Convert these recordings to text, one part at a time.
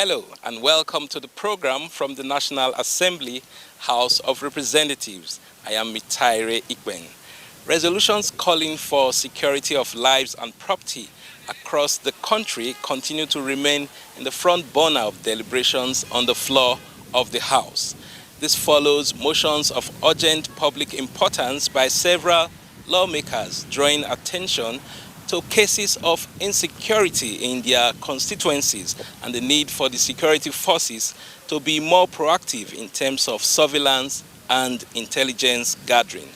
Hello and welcome to the program from the National Assembly, House of Representatives. I am Mitaire Ikben. Resolutions calling for security of lives and property across the country continue to remain in the front burner of deliberations on the floor of the House. This follows motions of urgent public importance by several lawmakers drawing attention to cases of insecurity in their constituencies and the need for the security forces to be more proactive in terms of surveillance and intelligence gathering.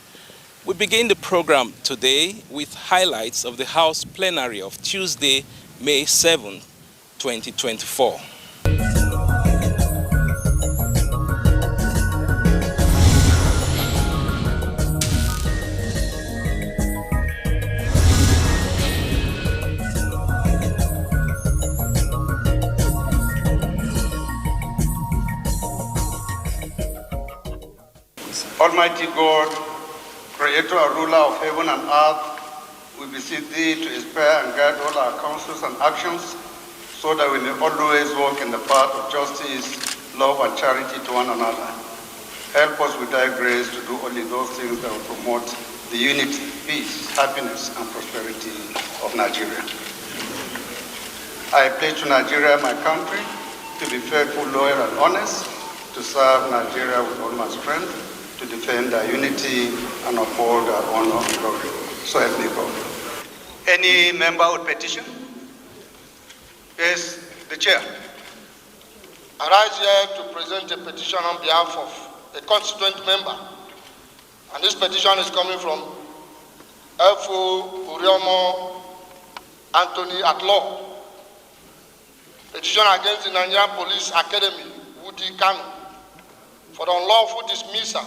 We begin the program today with highlights of the House plenary of Tuesday, May 7, 2024. Almighty God, Creator and Ruler of heaven and earth, we beseech Thee to inspire and guide all our counsels and actions, so that we may always walk in the path of justice, love, and charity to one another. Help us with Thy grace to do only those things that will promote the unity, peace, happiness, and prosperity of Nigeria. I pledge to Nigeria, my country, to be faithful, loyal, and honest, to serve Nigeria with all my strength, to defend our unity and uphold our honor and glory. So help me God. Any member with petition? Yes, the chair. I rise here to present a petition on behalf of a constituent member. And this petition is coming from Elfo Uriomo Anthony at law. Petition against the Nigerian Police Academy, Wudi Kano, for the unlawful dismissal,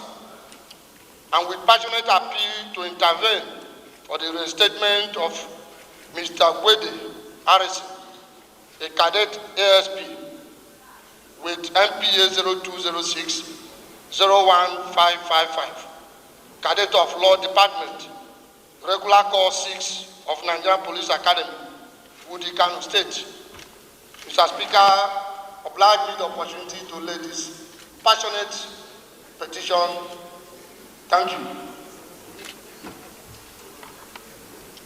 and with passionate appeal to intervene for the reinstatement of Mr. Gwede Harrison, a cadet ASP with MPA 0206 01555, cadet of Law Department, regular course 6 of Nigerian Police Academy, Wudi Kano State. Mr. Speaker, oblige me the opportunity to lay this passionate petition. Thank you.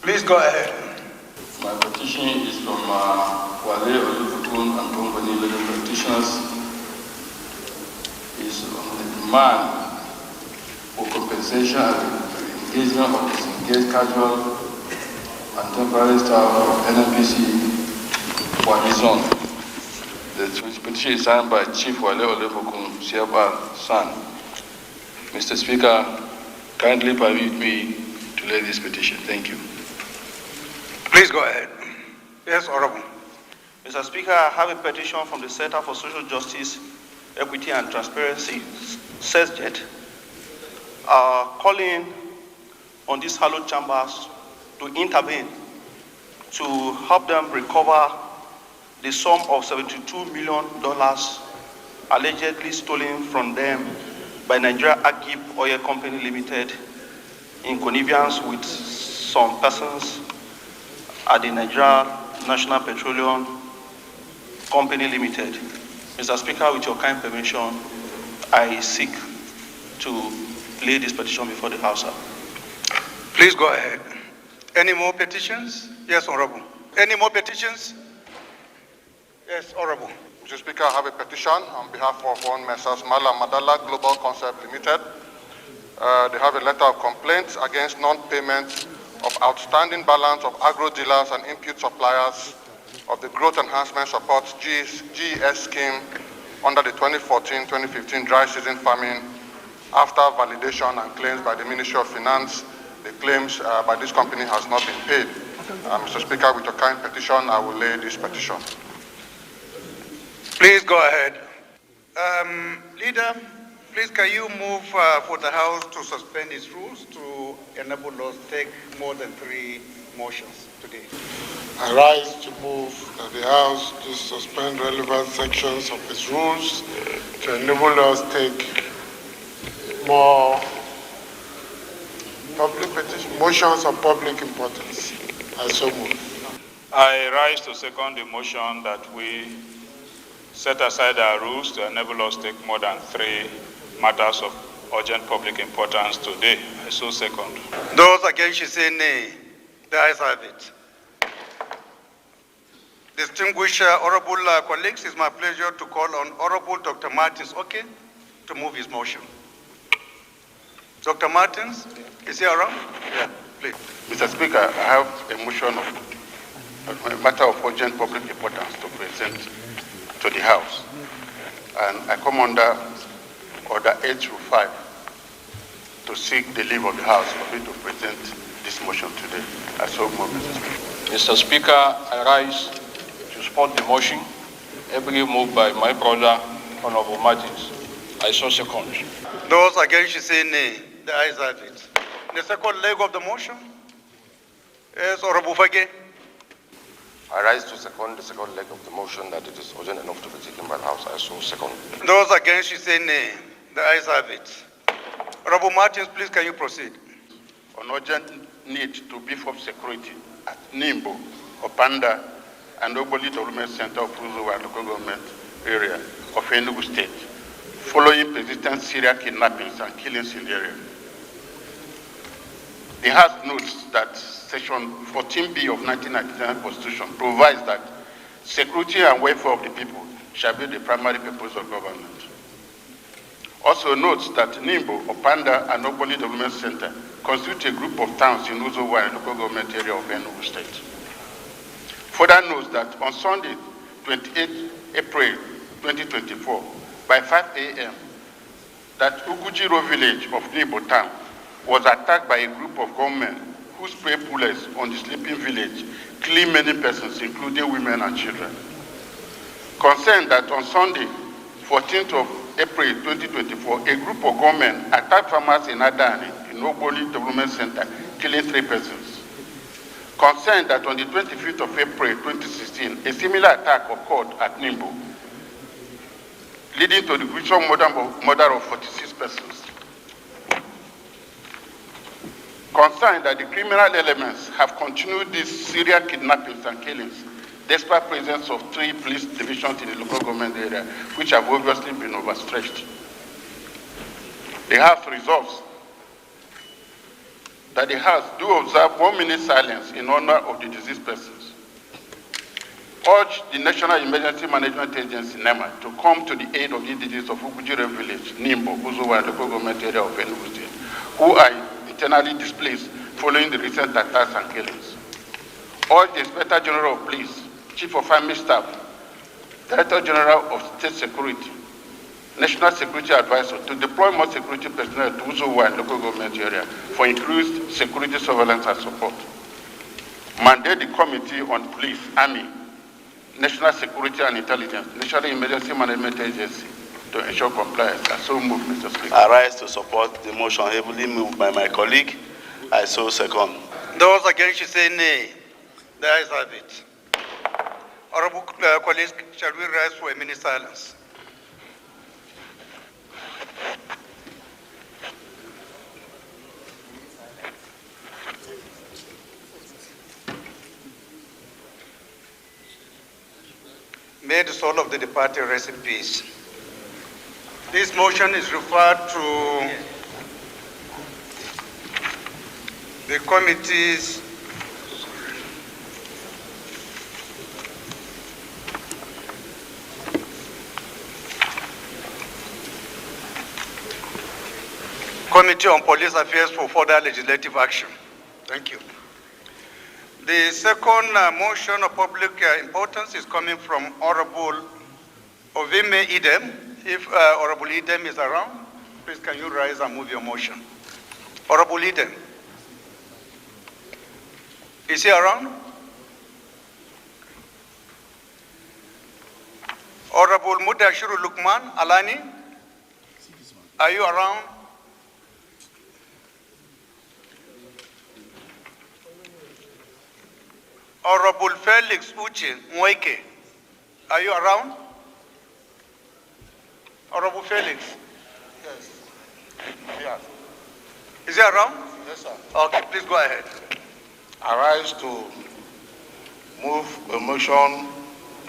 Please go ahead. My petition is from Wale Olufukun and Company Legal Practitioners. It's on the demand for compensation and engagement of disengaged casual and temporary staff of NNPC for his zone. The petition is signed by Chief Wale Olufukun, CFR, San. Mr. Speaker, kindly permit me to lay this petition. Thank you. Please go ahead. Yes, Honorable. Mr. Speaker, I have a petition from the Center for Social Justice, Equity and Transparency, CESJET, calling on these hallowed chambers to intervene to help them recover the sum of $72 million allegedly stolen from them by Nigeria Agip Oil Company Limited in connivance with some persons at the Nigeria National Petroleum Company Limited. Mr. Speaker, with your kind permission, I seek to lay this petition before the House. Please go ahead. Any more petitions? Yes, Honorable. Any more petitions? Yes, Honorable. Mr. Speaker, I have a petition on behalf of one Messrs. Mala Madala Global Concept Limited. They have a letter of complaint against non-payment of outstanding balance of agro-dealers and input suppliers of the Growth Enhancement Support GES scheme under the 2014-2015 dry season farming after validation and claims by the Ministry of Finance. The claims by this company has not been paid. Mr. Speaker, with your kind petition, I will lay this petition. Please go ahead. Leader, please can you move for the House to suspend its rules to enable us to take more than 3 motions today? I rise to move that the House to suspend relevant sections of its rules to enable us to take more public petition, motions of public importance. I so move. I rise to second the motion that we set aside our rules to enable us to take more than 3 matters of urgent public importance today. I so second. Those against should say nay. The ayes have it. Distinguished honorable colleagues, it's my pleasure to call on Honorable Dr. Martins, to move his motion. Dr. Martins, is he around? Yeah, please. Mr. Speaker, I have a motion of a matter of urgent public importance to present to the House. And I come under Order 8-5 to seek the leave of the House for me to present this motion today. I so move, Mr. Speaker. Mr. Speaker, I rise to support the motion, ably moved by my brother, Honorable Martins. I so second. Those against should say nay. The ayes have it. The second leg of the motion is Honorable Fage. I rise to second the second leg of the motion that it is urgent enough to be taken by the House. I so second. Those against should say nay. The ayes have it. Honorable Martins, please can you proceed? On urgent need to beef up security at Nimbo, Opanda, and Ogboli Development Center of Uzo and local government area of Enugu State, following persistent serial kidnappings and killings in the area. The House notes that Section 14B of 1999 Constitution provides that security and welfare of the people shall be the primary purpose of government. Also notes that Nimbo, Opanda, and Ogboli Development Center constitute a group of towns in Uzowa and local government area of Enugu State. Further notes that on Sunday, 28 April 2024, by 5 a.m., that Ugujiro village of Nimbo town was attacked by a group of gunmen who sprayed bullets on the sleeping village, killing many persons, including women and children. Concerned that on Sunday, 14th of April 2024, a group of gunmen attacked farmers in Adani, in Ogboli Development Center, killing 3 persons. Concerned that on the 25th of April 2016, a similar attack occurred at Nimbo, leading to the gruesome murder of 46 persons. Concerned that the criminal elements have continued these serial kidnappings and killings, despite presence of 3 police divisions in the local government area, which have obviously been overstretched. The House resolves that the House do observe 1 minute silence in honor of the deceased persons. Urge the National Emergency Management Agency, NEMA, to come to the aid of the indigenous of Ugujire village, Nimbo, Uzowa, and local government area of Enugu State, who are internally displaced following the recent attacks and killings. Urge the Inspector General of Police, Chief of Army Staff, Director General of State Security, National Security Advisor to deploy more security personnel to Uzowa and local government area for increased security surveillance and support. Mandate the Committee on Police, Army, National Security and Intelligence, National Emergency Management Agency to ensure compliance. I so move, Mr. Speaker. I rise to support the motion heavily moved by my colleague. I so second. Those against should say nay. The ayes have it. Honorable colleagues, shall we rise for a minute silence? May the soul of the departed rest in peace. This motion is referred to the committees Committee on Police Affairs for further legislative action. Thank you. The second motion of public importance is coming from Honorable Ovime Idem. If Honorable Idem is around, please can you rise and move your motion. Honorable Idem. Is he around? Honorable Mudashiru Lukman Alani, are you around? Honorable Felix Uche Mweke, are you around? Honorable Felix? Yes. Yes. Is he around? Yes, sir. Okay, please go ahead. I rise to move a motion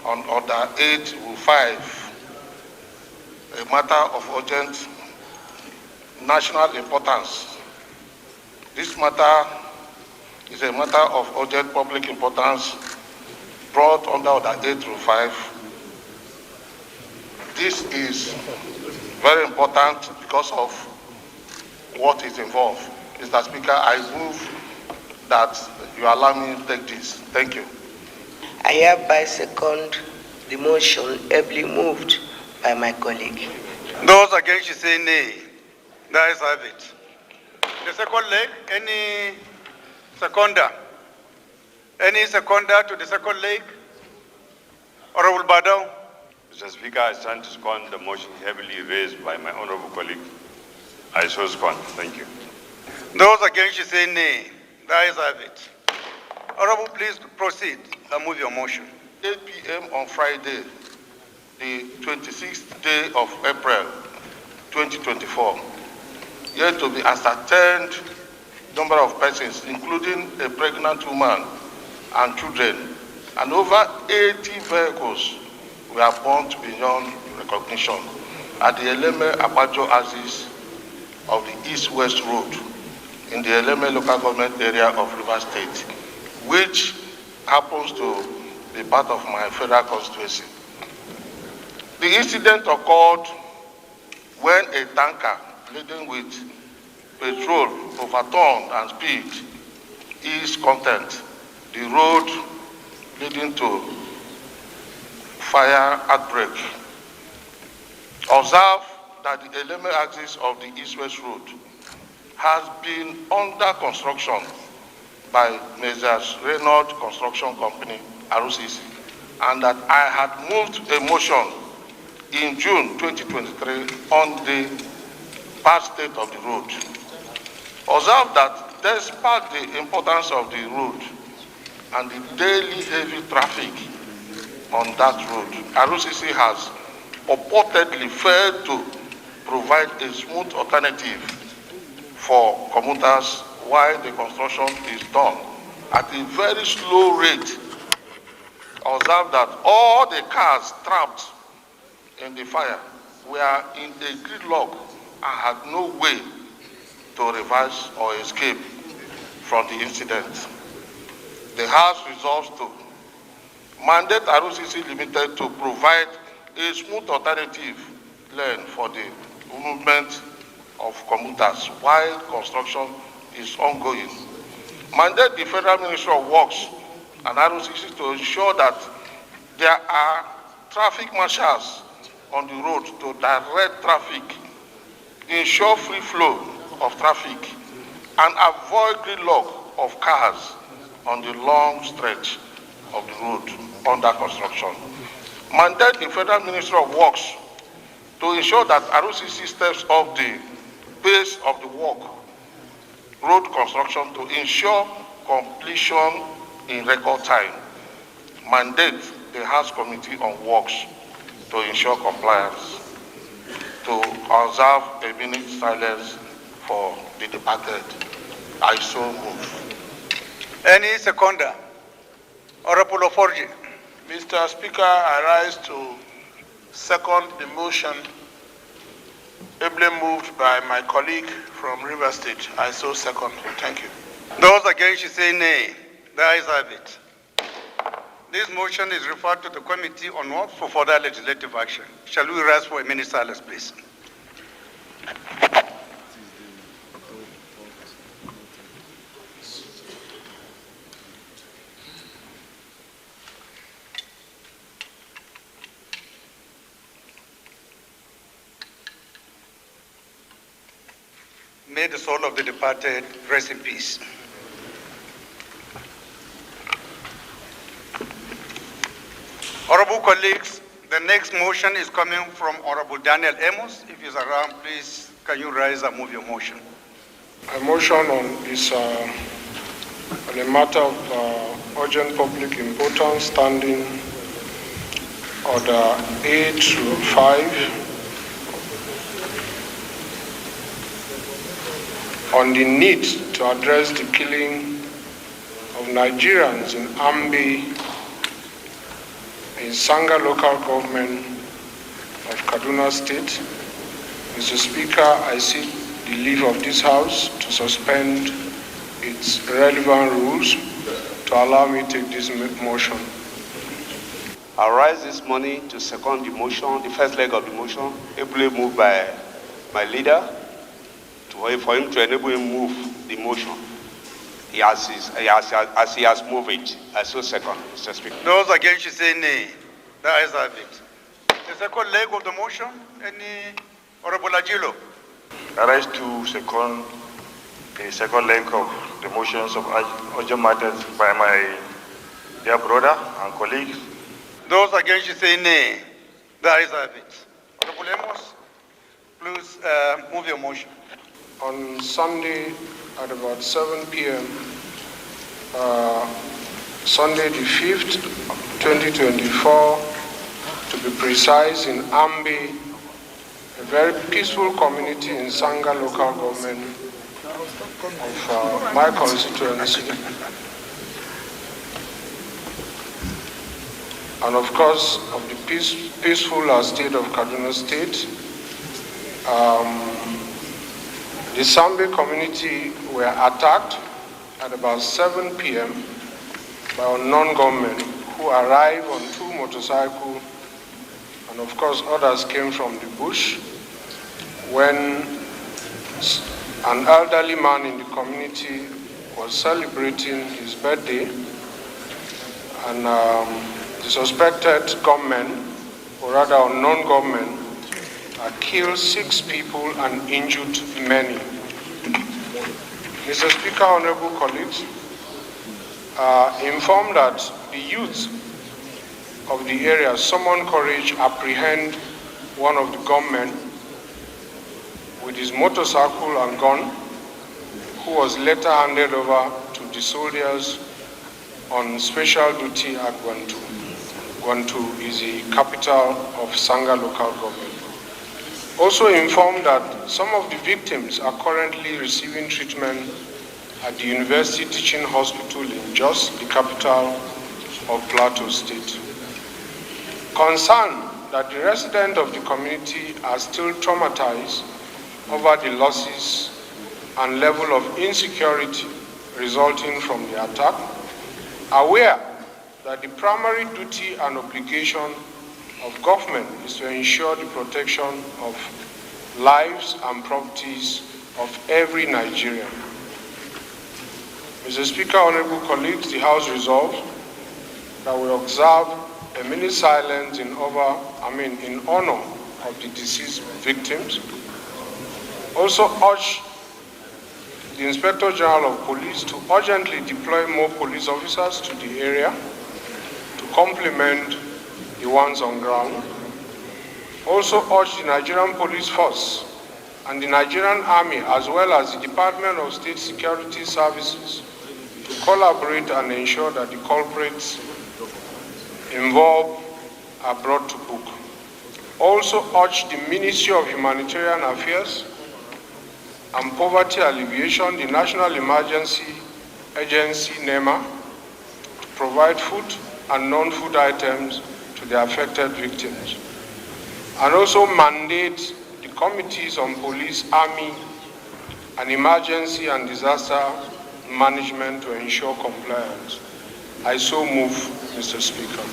on Order 805, a matter of urgent national importance. This matter is a matter of urgent public importance brought under Order 805. This is very important because of what is involved. Mr. Speaker, I move that you allow me to take this. Thank you. I hereby second the motion ably moved by my colleague. Those against you say nay. The ayes have it. The second leg, any seconder? Any seconder to the second leg? Honorable Badao. Mr. Speaker, I stand to second the motion heavily raised by my honorable colleague. I so second. Thank you. Those against you say nay. The ayes have it. Honorable, please proceed and move your motion. 8 p.m. on Friday, the 26th day of April, 2024. Yet to be ascertained number of persons, including a pregnant woman and children, and over 80 vehicles were burnt beyond recognition at the Eleme Abuja axis of the East-West Road in the Eleme local government area of Rivers State, which happens to be part of my federal constituency. The incident occurred when a tanker laden with petrol overturned and spilled its content, the road leading to fire outbreak. Observe that the Eleme axis of the East-West Road has been under construction by Messrs. Reynolds Construction Company, RCC, and that I had moved a motion in June 2023 on the bad state of the road. Observe that despite the importance of the road and the daily heavy traffic on that road, RCC has purportedly failed to provide a smooth alternative for commuters while the construction is done at a very slow rate. Observe that all the cars trapped in the fire were in a gridlock and had no way to reverse or escape from the incident. The House resolves to mandate RCC Limited to provide a smooth alternative lane for the movement of commuters while construction is ongoing. Mandate the Federal Ministry of Works and RCC to ensure that there are traffic marshals on the road to direct traffic, ensure free flow of traffic, and avoid gridlock of cars on the long stretch of the road under construction. Mandate the Federal Ministry of Works to ensure that RCC steps up the pace of the work, road construction, to ensure completion in record time. Mandate the House Committee on Works to ensure compliance, to observe a minute silence for the departed. I so move. Any seconder? Honorable Oforji. Mr. Speaker, I rise to second the motion ably moved by my colleague from River State. I so second. Thank you. Those against you say nay. The ayes have it. This motion is referred to the Committee on Works for further legislative action. Shall we rise for a minute silence, please? May the soul of the departed rest in peace. Honorable colleagues, the next motion is coming from Honorable Daniel Amos. If he's around, please, can you rise and move your motion? A motion is on a matter of urgent public importance, standing Order 8-5, on the need to address the killing of Nigerians in Ambi in Sanga local government of Kaduna State. Mr. Speaker, I seek the leave of this House to suspend its relevant rules to allow me to take this motion. I rise this morning to second the motion, the first leg of the motion, ably moved by my leader, for him to enable him move the motion. As he has moved it, I so second, Mr. Speaker. Those against you say nay. The ayes have it. The second leg of the motion, any Honorable Ajilo? I rise to second the second leg of the motions of urgent matters by my dear brother and colleagues. Those against you say nay. The ayes have it. Honorable Amos, please move your motion. On Sunday at about 7 p.m., Sunday the 5th, 2024, to be precise, in Ambi, a very peaceful community in Sanga local government of my constituency. And of course, of the peaceful state of Kaduna State. The Sambe community were attacked at about 7 p.m. by a non-government who arrived on 2 motorcycles, and of course others came from the bush, when an elderly man in the community was celebrating his birthday, and the suspected gunmen, or rather non-government, killed 6 people and injured many. Mr. Speaker, honorable colleagues, informed that the youth of the area summoned courage apprehend one of the gunmen with his motorcycle and gun, who was later handed over to the soldiers on special duty at Gwantu. Gwantu is the capital of Sanga local government. Also informed that some of the victims are currently receiving treatment at the University Teaching Hospital in Jos, the capital of Plateau State. Concerned that the residents of the community are still traumatized over the losses and level of insecurity resulting from the attack, aware that the primary duty and obligation of government is to ensure the protection of lives and properties of every Nigerian. Mr. Speaker, honorable colleagues, the House resolved that we observe a minute silence in honor of the deceased victims. Also urge the Inspector General of Police to urgently deploy more police officers to the area to complement the ones on ground. Also urge the Nigerian Police Force and the Nigerian Army, as well as the Department of State Security Services, to collaborate and ensure that the culprits involved are brought to book. Also urge the Ministry of Humanitarian Affairs and Poverty Alleviation, the National Emergency Agency, NEMA, to provide food and non-food items to the affected victims. And also mandate the committees on police, army, and emergency and disaster management to ensure compliance. I so move, Mr. Speaker.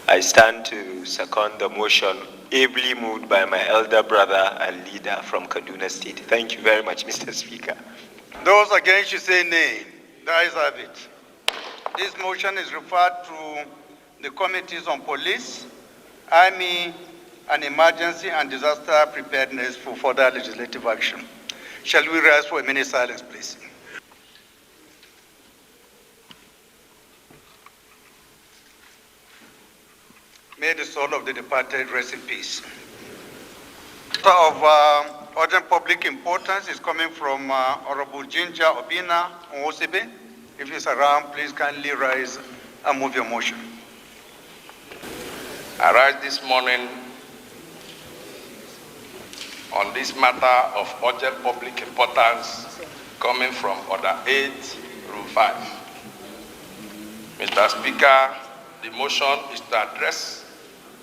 I stand to second the motion ably moved by my elder brother and leader from Kaduna State. Thank you very much, Mr. Speaker. Those against you say nay. The ayes have it. This motion is referred to the committees on police, army, and emergency and disaster preparedness for further legislative action. Shall we rise for a minute silence, please? May the soul of the departed rest in peace. Of urgent public importance is coming from Honorable Ginger Obina Nwosibe. If he's around, please kindly rise and move your motion. I rise this morning on this matter of urgent public importance coming from Order 8, Rule 5. Mr. Speaker, the motion is to address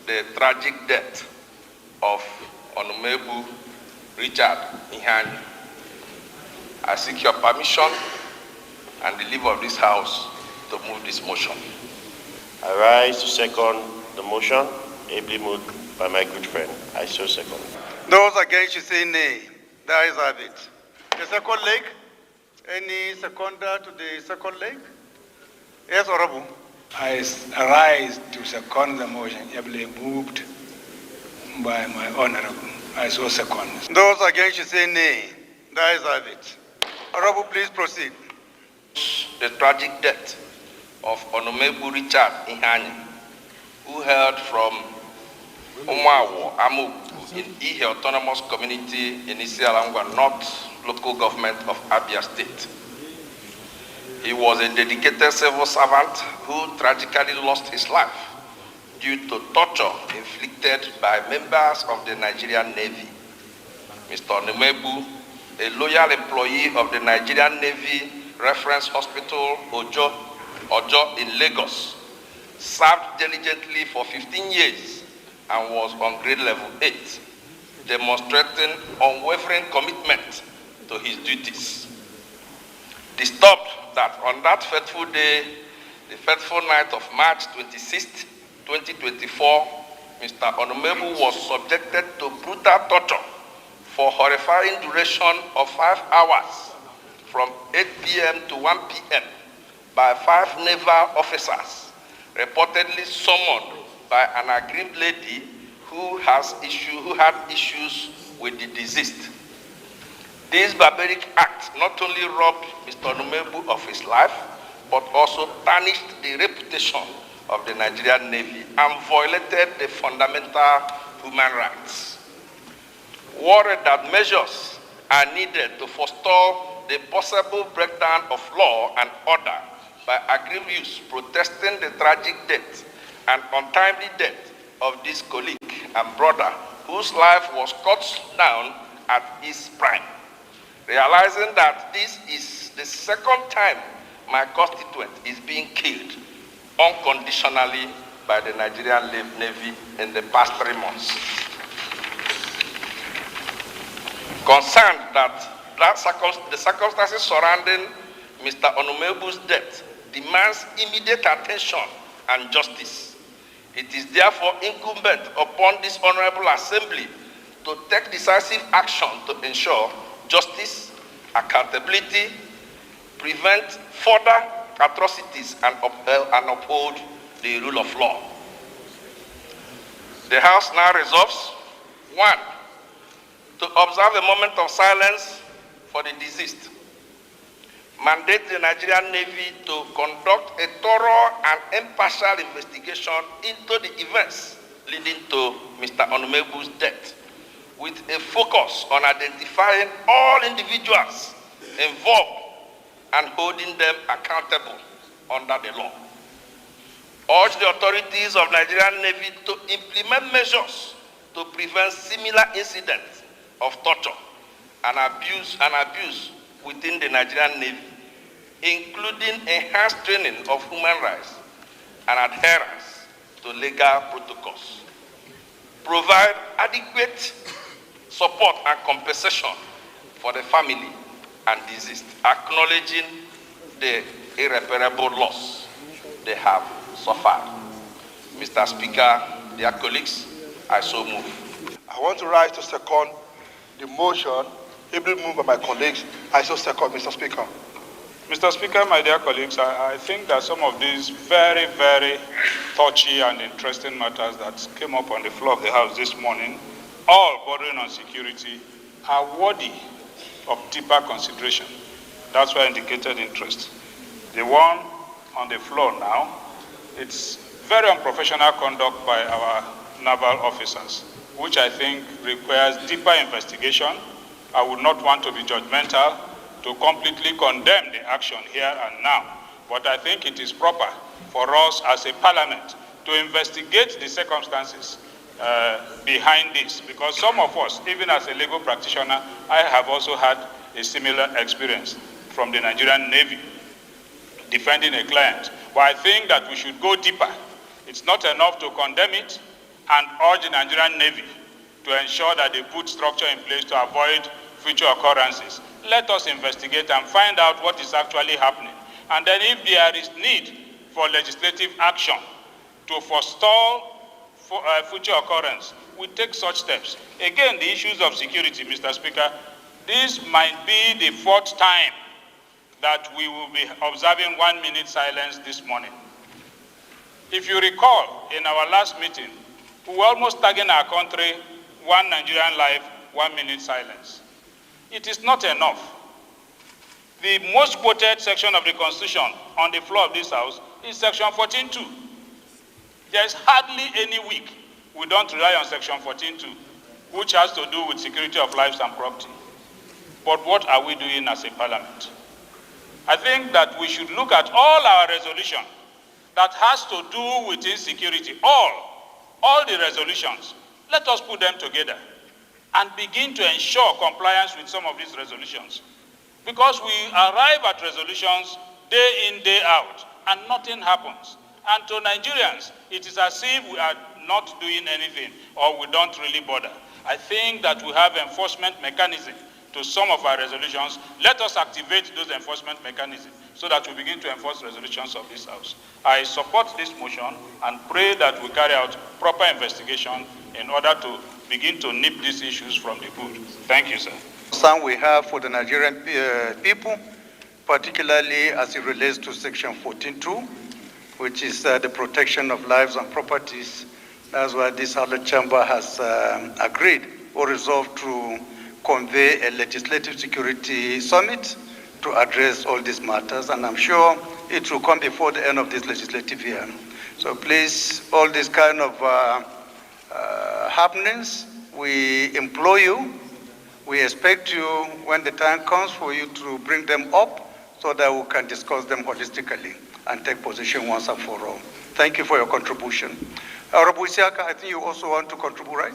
the tragic death of Onumebu Richard Ihani. I seek your permission and the leave of this House to move this motion. I rise to second the motion, ably moved by my good friend. I so second. Those against should say nay. The ayes have it. The second leg. Any seconder to the second leg? Yes, Honorable. I rise to second the motion, ably moved by my honorable. I so second. Those against should say nay. The ayes have it. Honorable, please proceed. The tragic death of Onumebu Richard Ihani, who hailed from Umuawo, Amugu, in Ihe Autonomous Community in Isialangwa North Local Government of Abia State. He was a dedicated civil servant who tragically lost his life due to torture inflicted by members of the Nigerian Navy. Mr. Onumebu, a loyal employee of the Nigerian Navy Reference Hospital, Ojo in Lagos, served diligently for 15 years and was on grade level 8, demonstrating unwavering commitment to his duties. Disturbed that on that fateful day, the fateful night of March 26, 2024, Mr. Onumebu was subjected to brutal torture for horrifying duration of 5 hours from 8 p.m. to 1 p.m. by 5 naval officers, reportedly summoned by an aggrieved lady who had issues with the deceased. This barbaric act not only robbed Mr. Onumebu of his life, but also tarnished the reputation of the Nigerian Navy and violated the fundamental human rights. Worried that measures are needed to forestall the possible breakdown of law and order by aggrieved youths protesting the tragic death and untimely death of this colleague and brother whose life was cut down at his prime. Realizing that this is the second time my constituent is being killed unconditionally by the Nigerian Navy in the past 3 months. Concerned that the circumstances surrounding Mr. Onumebu's death demands immediate attention and justice. It is therefore incumbent upon this Honorable Assembly to take decisive action to ensure justice, accountability, prevent further atrocities, and uphold the rule of law. The House now resolves, 1, to observe a moment of silence for the deceased. Mandate the Nigerian Navy to conduct a thorough and impartial investigation into the events leading to Mr. Onumebu's death, with a focus on identifying all individuals involved and holding them accountable under the law. Urge the authorities of Nigerian Navy to implement measures to prevent similar incidents of torture and abuse within the Nigerian Navy, including enhanced training of human rights and adherence to legal protocols. Provide adequate support and compensation for the family and deceased, acknowledging the irreparable loss they have suffered. Mr. Speaker, dear colleagues, I so move. I want to rise to second the motion, ably moved by my colleagues. I so second, Mr. Speaker. Mr. Speaker, my dear colleagues, I think that some of these very, very touchy and interesting matters that came up on the floor of the House this morning, all bordering on security, are worthy of deeper consideration. That's why I indicated interest. The one on the floor now, it's very unprofessional conduct by our naval officers, which I think requires deeper investigation. I would not want to be judgmental to completely condemn the action here and now, but I think it is proper for us as a parliament to investigate the circumstances behind this, because some of us, even as a legal practitioner, I have also had a similar experience from the Nigerian Navy defending a client. But I think that we should go deeper It's not enough to condemn it and urge the Nigerian Navy to ensure that they put structure in place to avoid future occurrences. Let us investigate and find out what is actually happening. And then if there is need for legislative action to forestall future occurrence, we take such steps. Again, the issues of security, Mr. Speaker, this might be the 4th time that we will be observing 1 minute silence this morning. If you recall, in our last meeting, we were almost tagging our country, 1 Nigerian life, 1 minute silence. It is not enough. The most quoted section of the Constitution on the floor of this House is Section 14.2. There is hardly any week we don't rely on Section 14.2, which has to do with security of lives and property. But what are we doing as a parliament? I think that we should look at all our resolution that has to do with insecurity, all the resolutions. Let us put them together and begin to ensure compliance with some of these resolutions. Because we arrive at resolutions day in, day out, and nothing happens. And to Nigerians, it is as if we are not doing anything or we don't really bother. I think that we have enforcement mechanism to some of our resolutions. Let us activate those enforcement mechanisms so that we begin to enforce resolutions of this House. I support this motion and pray that we carry out proper investigation in order to begin to nip these issues from the bud. Thank you, sir. Concern we have for the Nigerian people, particularly as it relates to Section 14.2, which is the protection of lives and properties. That's why this House Chamber has agreed or resolved to convey a legislative security summit to address all these matters, and I'm sure it will come before the end of this legislative year. So please, all these kind of happenings, we implore you, we expect you, when the time comes, for you to bring them up so that we can discuss them holistically and take position once and for all. Thank you for your contribution. Honorable Isiaka, I think you also want to contribute, right?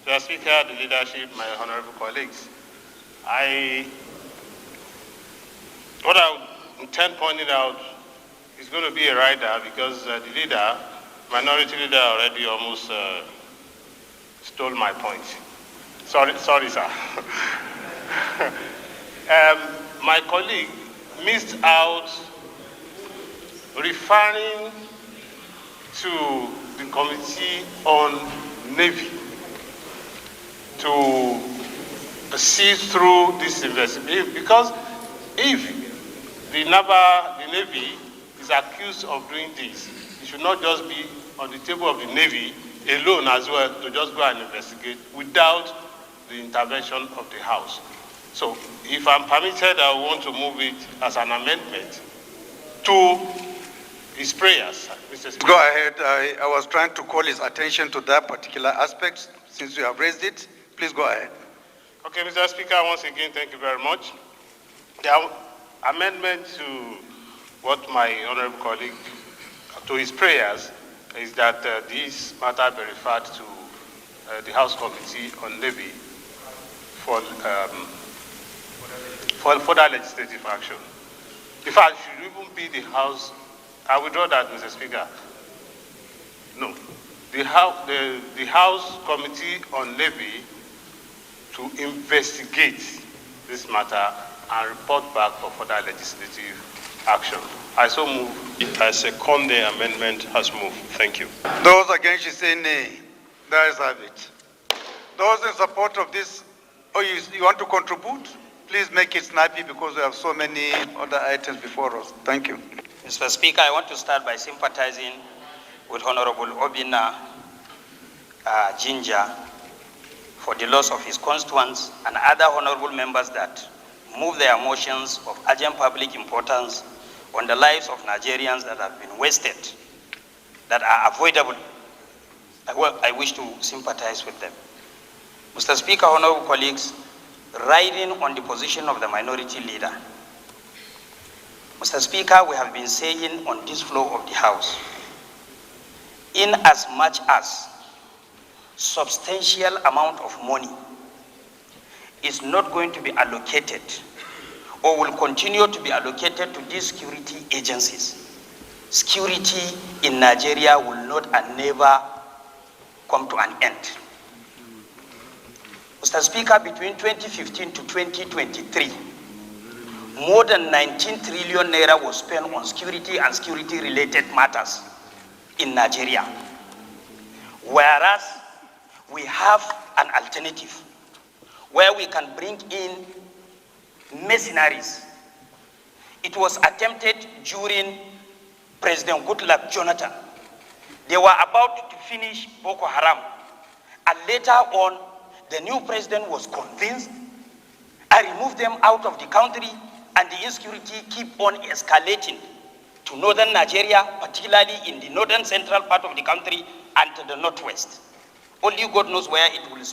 Mr. Speaker, the leadership, my honorable colleagues, what I intend pointing out is going to be a rider because the leader, minority leader, already almost stole my point. Sorry, sir. My colleague missed out referring to the Committee on Navy to see through this investigation, because if the Navy is accused of doing this, it should not just be on the table of the Navy alone as well to just go and investigate without the intervention of the House. So if I'm permitted, I want to move it as an amendment to his prayers. Mr. Speaker. Go ahead. I was trying to call his attention to that particular aspect. Since you have raised it, please go ahead. Okay, Mr. Speaker, once again, thank you very much. The amendment to what my honorable colleague, to his prayers, is that this matter be referred to the House Committee on Navy for further legislative action. In fact, it should even be the House. I withdraw that, Mr. Speaker. No. The House Committee on Navy to investigate this matter and report back for further legislative action. I so move. I second the amendment as moved. Thank you. Those against, you say nay. There is have it. Those in support of this, you want to contribute? Please make it snappy because we have so many other items before us. Thank you. Mr. Speaker, I want to start by sympathizing with Honorable Obinna Ginger for the loss of his constituents and other honorable members that move their motions of urgent public importance on the lives of Nigerians that have been wasted, that are avoidable. I wish to sympathize with them. Mr. Speaker, honorable colleagues, riding on the position of the minority leader, Mr. Speaker, we have been saying on this floor of the House, in as much as substantial amount of money is not going to be allocated or will continue to be allocated to these security agencies, security in Nigeria will not and never come to an end. Mr. Speaker, between 2015 to 2023, more than 19 trillion naira was spent on security and security-related matters in Nigeria. Whereas we have an alternative where we can bring in mercenaries. It was attempted during President Goodluck Jonathan. They were about to finish Boko Haram, and later on, the new president was convinced and removed them out of the country, and the insecurity keep on escalating to northern Nigeria, particularly in the northern central part of the country and to the northwest. Only God knows where it will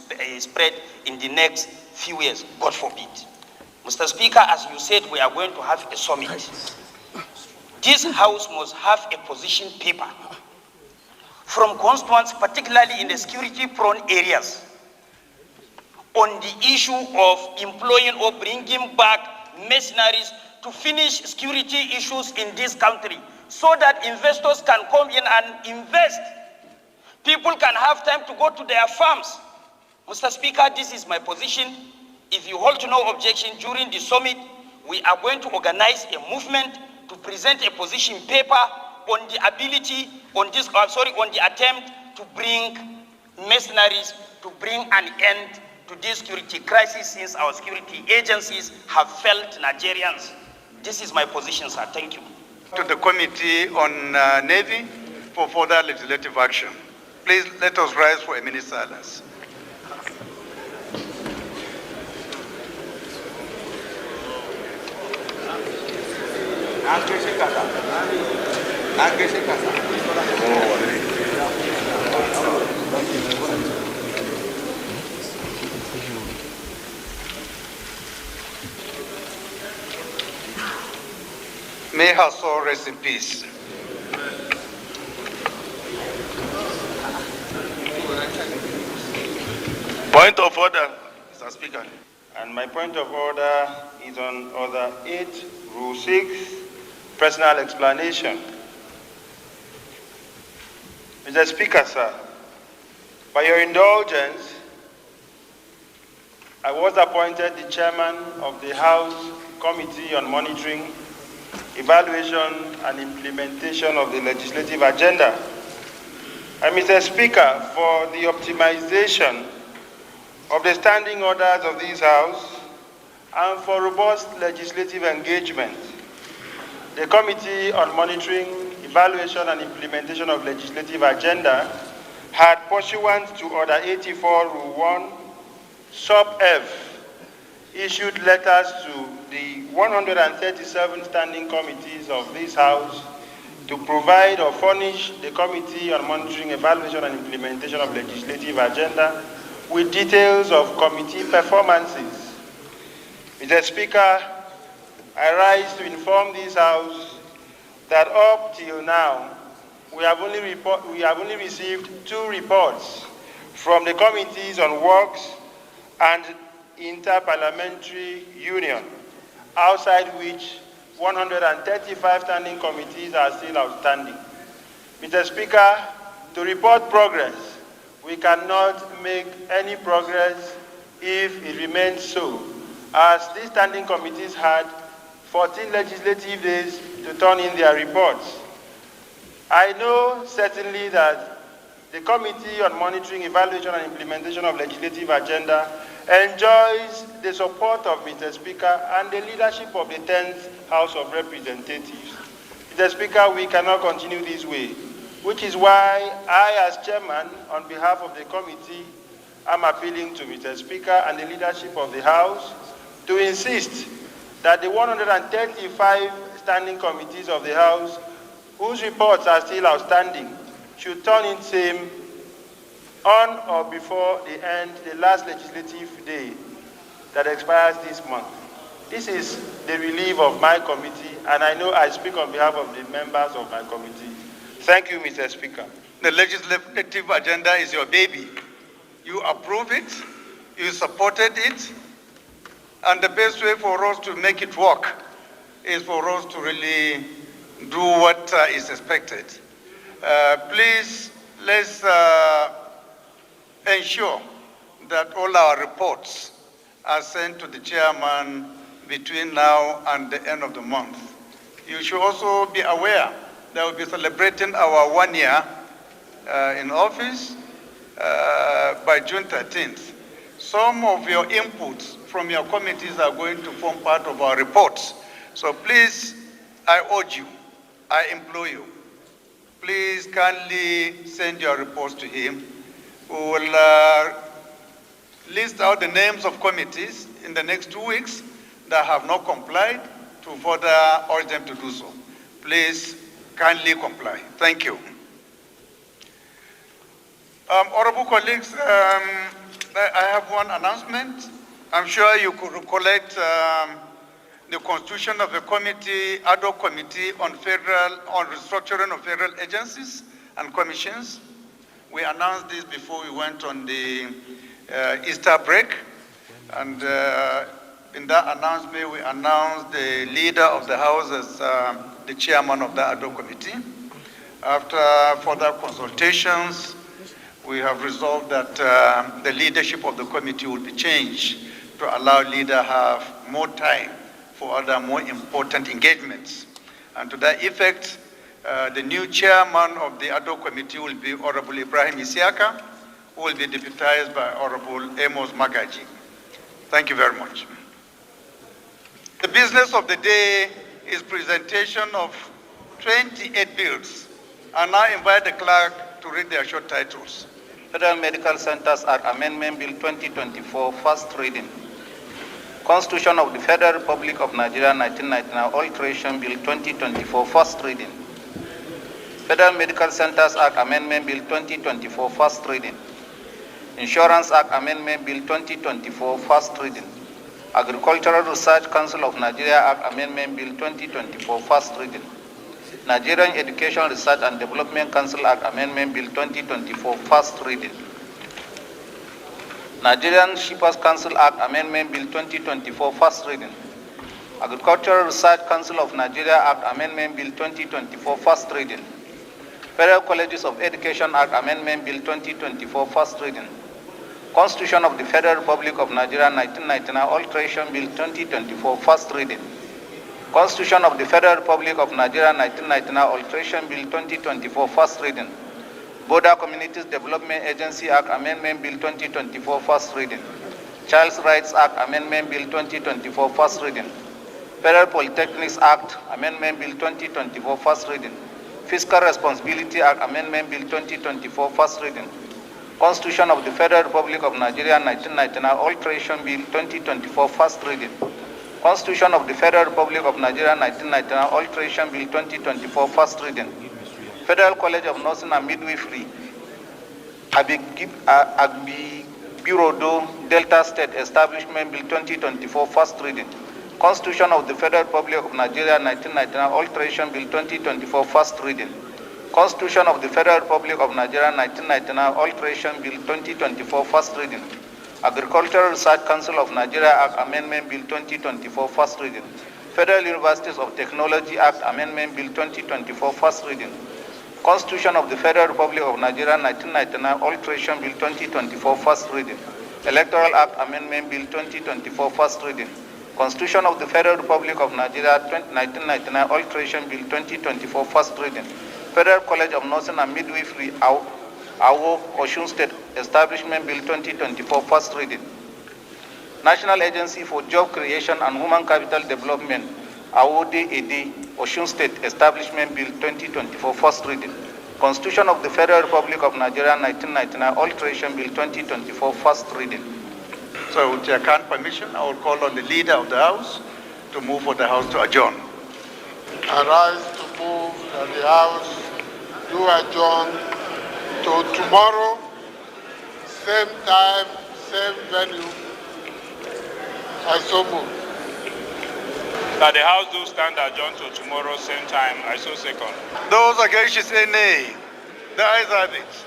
spread in the next few years, God forbid. Mr. Speaker, as you said, we are going to have a summit. This House must have a position paper from constituents, particularly in the security-prone areas, on the issue of employing or bringing back mercenaries to finish security issues in this country so that investors can come in and invest. People can have time to go to their farms. Mr. Speaker, this is my position. If you hold no objection during the summit, we are going to organize a movement to present a position paper on the ability, on the attempt to bring mercenaries, to bring an end to this security crisis, since our security agencies have failed Nigerians. This is my position, sir. Thank you. To the Committee on Navy for further legislative action. Please let us rise for a minute silence. May her soul rest in peace. Point of order, Mr. Speaker. And my point of order is on Order 8, Rule 6, personal explanation. Mr. Speaker, sir, by your indulgence, I was appointed the chairman of the House Committee on Monitoring, Evaluation and Implementation of the Legislative Agenda. And Mr. Speaker, for the optimization of the standing orders of this House and for robust legislative engagement, the Committee on Monitoring, Evaluation and Implementation of Legislative Agenda had, pursuant to Order 84, Rule 1, Sub F, issued letters to the 137 standing committees of this House to provide or furnish the Committee on Monitoring, Evaluation and Implementation of Legislative Agenda with details of committee performances. Mr. Speaker, I rise to inform this House that up till now, we have only received 2 reports from the Committees on Works and Interparliamentary Union, outside which 135 standing committees are still outstanding. Mr. Speaker, to report progress, we cannot make any progress if it remains so, as these standing committees had 14 legislative days to turn in their reports. I know certainly that the Committee on Monitoring, Evaluation and Implementation of Legislative Agenda enjoys the support of Mr. Speaker and the leadership of the 10th House of Representatives. Mr. Speaker, we cannot continue this way, which is why I, as chairman, on behalf of the committee, am appealing to Mr. Speaker and the leadership of the House to insist that the 135 standing committees of the House, whose reports are still outstanding, should turn in same on or before the last legislative day that expires this month. This is the relief of my committee, and I know I speak on behalf of the members of my committee. Thank you, Mr. Speaker. The legislative agenda is your baby. You approve it, you supported it, and the best way for us to make it work is for us to really do what is expected. Please, let's ensure that all our reports are sent to the chairman between now and the end of the month. You should also be aware that we'll be celebrating our 1 year in office by June 13th. Some of your inputs from your committees are going to form part of our reports. So please, I urge you, I implore you, please kindly send your reports to him. We will list out the names of committees in the next 2 weeks that have not complied to further urge them to do so. Please kindly comply. Thank you. Honorable colleagues, I have one announcement. I'm sure you could recollect the constitution of the committee, ad hoc committee on restructuring of federal agencies and commissions. We announced this before we went on the Easter break, and in that announcement, we announced the leader of the House as the chairman of the ad hoc committee. After further consultations, we have resolved that the leadership of the committee will be changed to allow leader have more time for other more important engagements. And to that effect, the new chairman of the ad hoc committee will be Honorable Ibrahim Isiaka, who will be deputized by Honorable Amos Magaji. Thank you very much. The business of the day is presentation of 28 bills. I now invite the clerk to read their short titles. Federal Medical Centers Act Amendment Bill 2024, first reading. Constitution of the Federal Republic of Nigeria 1999 Alteration Bill 2024, first reading. Federal Medical Centers Act Amendment Bill 2024, first reading. Insurance Act Amendment Bill 2024, first reading. Agricultural Research Council of Nigeria Act Amendment Bill 2024, first reading. Nigerian Education Research and Development Council Act Amendment Bill 2024, first reading. Nigerian Shippers Council Act Amendment Bill 2024, first reading. Agricultural Research Council of Nigeria Act Amendment Bill 2024, first reading. Federal Colleges of Education Act Amendment Bill 2024, first reading. Constitution of the Federal Republic of Nigeria 1999 Alteration Bill 2024, first reading. Constitution of the Federal Republic of Nigeria 1999 Alteration Bill 2024, first reading. Border Communities Development Agency Act Amendment Bill 2024, first reading. Child Rights Act Amendment Bill 2024, first reading. Federal Polytechnics Act Amendment Bill 2024, first reading. Fiscal Responsibility Act Amendment Bill 2024, first reading. Constitution of the Federal Republic of Nigeria 1999 Alteration Bill 2024, first reading. Constitution of the Federal Republic of Nigeria 1999 Alteration Bill 2024, first reading. Federal College of Nursing and Midwifery, Agbirodo, Delta State Establishment Bill 2024, first reading. Constitution of the Federal Republic of Nigeria 1999 Alteration Bill 2024, first reading. Constitution of the Federal Republic of Nigeria 1999 Alteration Bill 2024, first reading. Agricultural Research Council of Nigeria Act Amendment Bill 2024, first reading. Federal Universities of Technology Act Amendment Bill 2024, first reading. Constitution of the Federal Republic of Nigeria 1999 Alteration Bill 2024, first reading. Electoral Act Amendment Bill 2024, first reading. Constitution of the Federal Republic of Nigeria 1999 Alteration Bill 2024, first reading. Federal College of Nursing and Midwifery, Awo, Osun State Establishment Bill 2024, first reading. National Agency for Job Creation and Human Capital Development, Awode Ede, Osun State Establishment Bill 2024, first reading. Constitution of the Federal Republic of Nigeria 1999 Alteration Bill 2024, first reading. So with your kind permission, I will call on the leader of the House to move for the House to adjourn. I rise to move that the House do adjourn to tomorrow, same time, same venue. I so move. That the House do stand adjourned to tomorrow, same time. I so second. Those against should say nay. The ayes have it.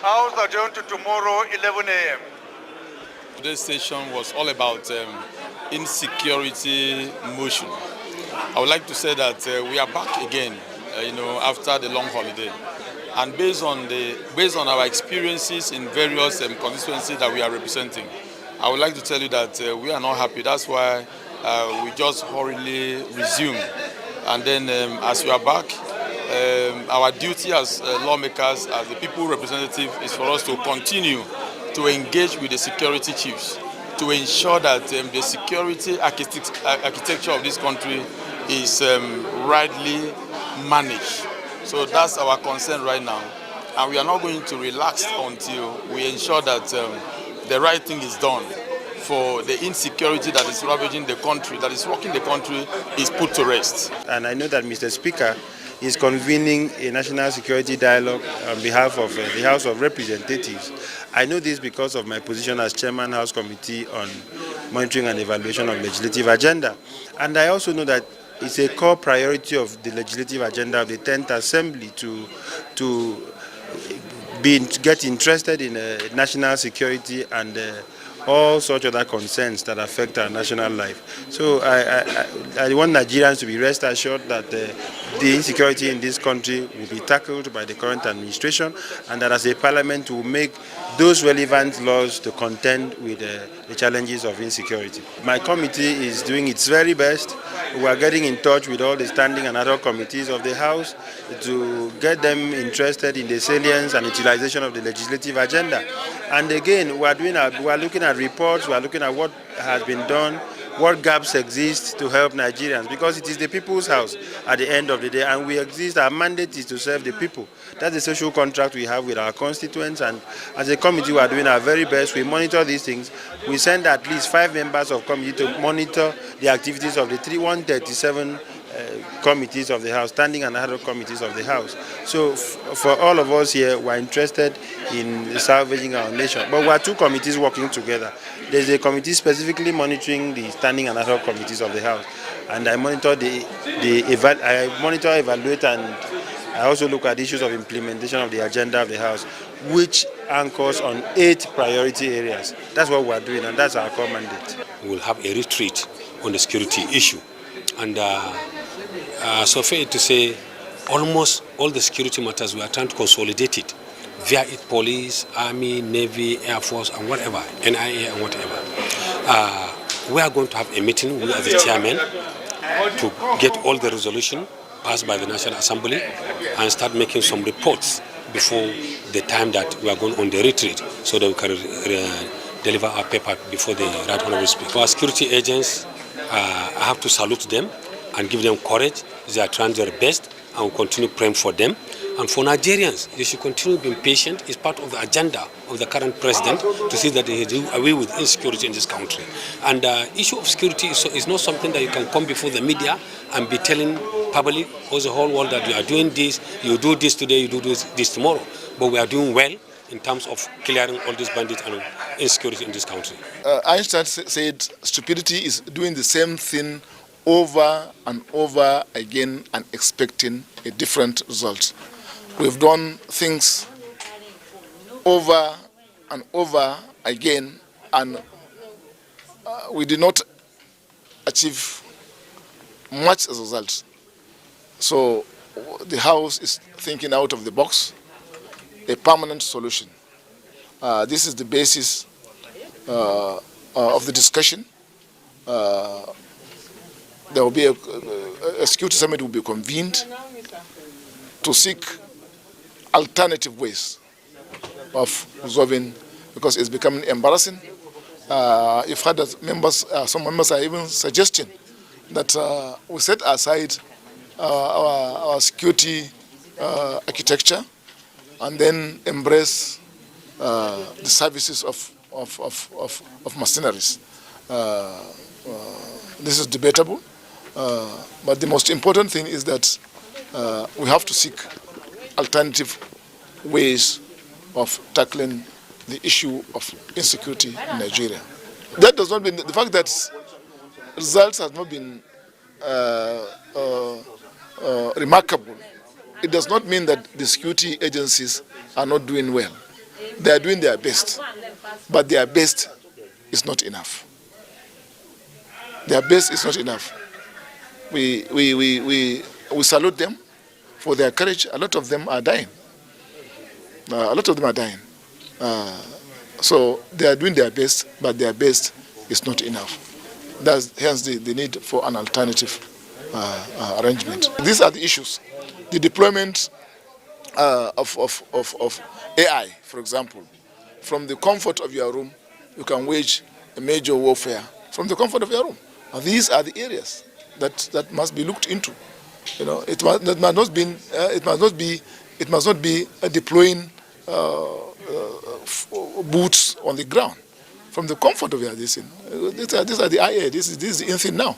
House adjourned to tomorrow, 11 a.m. Today's session was all about insecurity motion. I would like to say that we are back again, after the long holiday. And based on our experiences in various constituencies that we are representing, I would like to tell you that we are not happy. That's why we just hurriedly resume. And then as we are back, our duty as lawmakers, as the people representative, is for us to continue to engage with the security chiefs to ensure that the security architecture of this country is rightly managed. So that's our concern right now. And we are not going to relax until we ensure that the right thing is done for the insecurity that is ravaging the country, that is rocking the country, is put to rest. And I know that Mr. Speaker is convening a national security dialogue on behalf of the House of Representatives. I know this because of my position as Chairman House Committee on Monitoring and Evaluation of Legislative Agenda. And I also know that it's a core priority of the legislative agenda of the 10th Assembly to get interested in national security and all sorts of other concerns that affect our national life. So I want Nigerians to be rest assured that the insecurity in this country will be tackled by the current administration, and that as a parliament will make those relevant laws to contend with the challenges of insecurity. My committee is doing its very best. We are getting in touch with all the standing and other committees of the House to get them interested in the salience and utilization of the legislative agenda. And again, we are looking at reports, we are looking at what has been done, what gaps exist to help Nigerians, because it is the people's house at the end of the day, and we exist, our mandate is to serve the people. That's the social contract we have with our constituents, and as a committee we are doing our very best. We monitor these things. We send at least 5 members of committee to monitor the activities of the 137 committees of the House, standing and other committees of the House. So for all of us here, we're interested in salvaging our nation. But we are 2 committees working together. There's a committee specifically monitoring the standing and other committees of the House. And I monitor evaluate, and I also look at issues of implementation of the agenda of the House, which anchors on 8 priority areas. That's what we're doing, and that's our core mandate. We'll have a retreat on the security issue. And so fair to say, almost all the security matters, we are trying to consolidate it via it police, army, navy, air force, and whatever, NIA and whatever. We are going to have a meeting with the chairman to get all the resolution passed by the National Assembly and start making some reports before the time that we are going on the retreat, so that we can deliver our paper before the Right Honorable Speaker. For our security agents, I have to salute them and give them courage. They are trying their best, and we'll continue praying for them. And for Nigerians, they should continue being patient. It's part of the agenda of the current president to see that they do away with insecurity in this country. And the issue of security is not something that you can come before the media and be telling public or the whole world that you are doing this, you do this today, you do this tomorrow. But we are doing well in terms of clearing all these bandits and insecurity in this country. Einstein said stupidity is doing the same thing over and over again and expecting a different result. We've done things over and over again, and we did not achieve much as a result. So the House is thinking out of the box, a permanent solution. This is the basis of the discussion. There will be a security summit will be convened to seek alternative ways of resolving, because it's becoming embarrassing. You've heard that some members are even suggesting that we set aside our security architecture and then embrace the services of mercenaries. This is debatable, but the most important thing is that we have to seek alternative ways of tackling the issue of insecurity in Nigeria. That does not mean the fact that results have not been remarkable. It does not mean that the security agencies are not doing well. They are doing their best, but their best is not enough. Their best is not enough. we salute them for their courage. A lot of them are dying. So they are doing their best, but their best is not enough. That's hence the need for an alternative arrangement. These are the issues. The deployment of AI, for example. From the comfort of your room, you can wage a major warfare from the comfort of your room. And these are the areas that must be looked into. You know, it must not be deploying boots on the ground. From the comfort of your these are the IA. This is the thing now.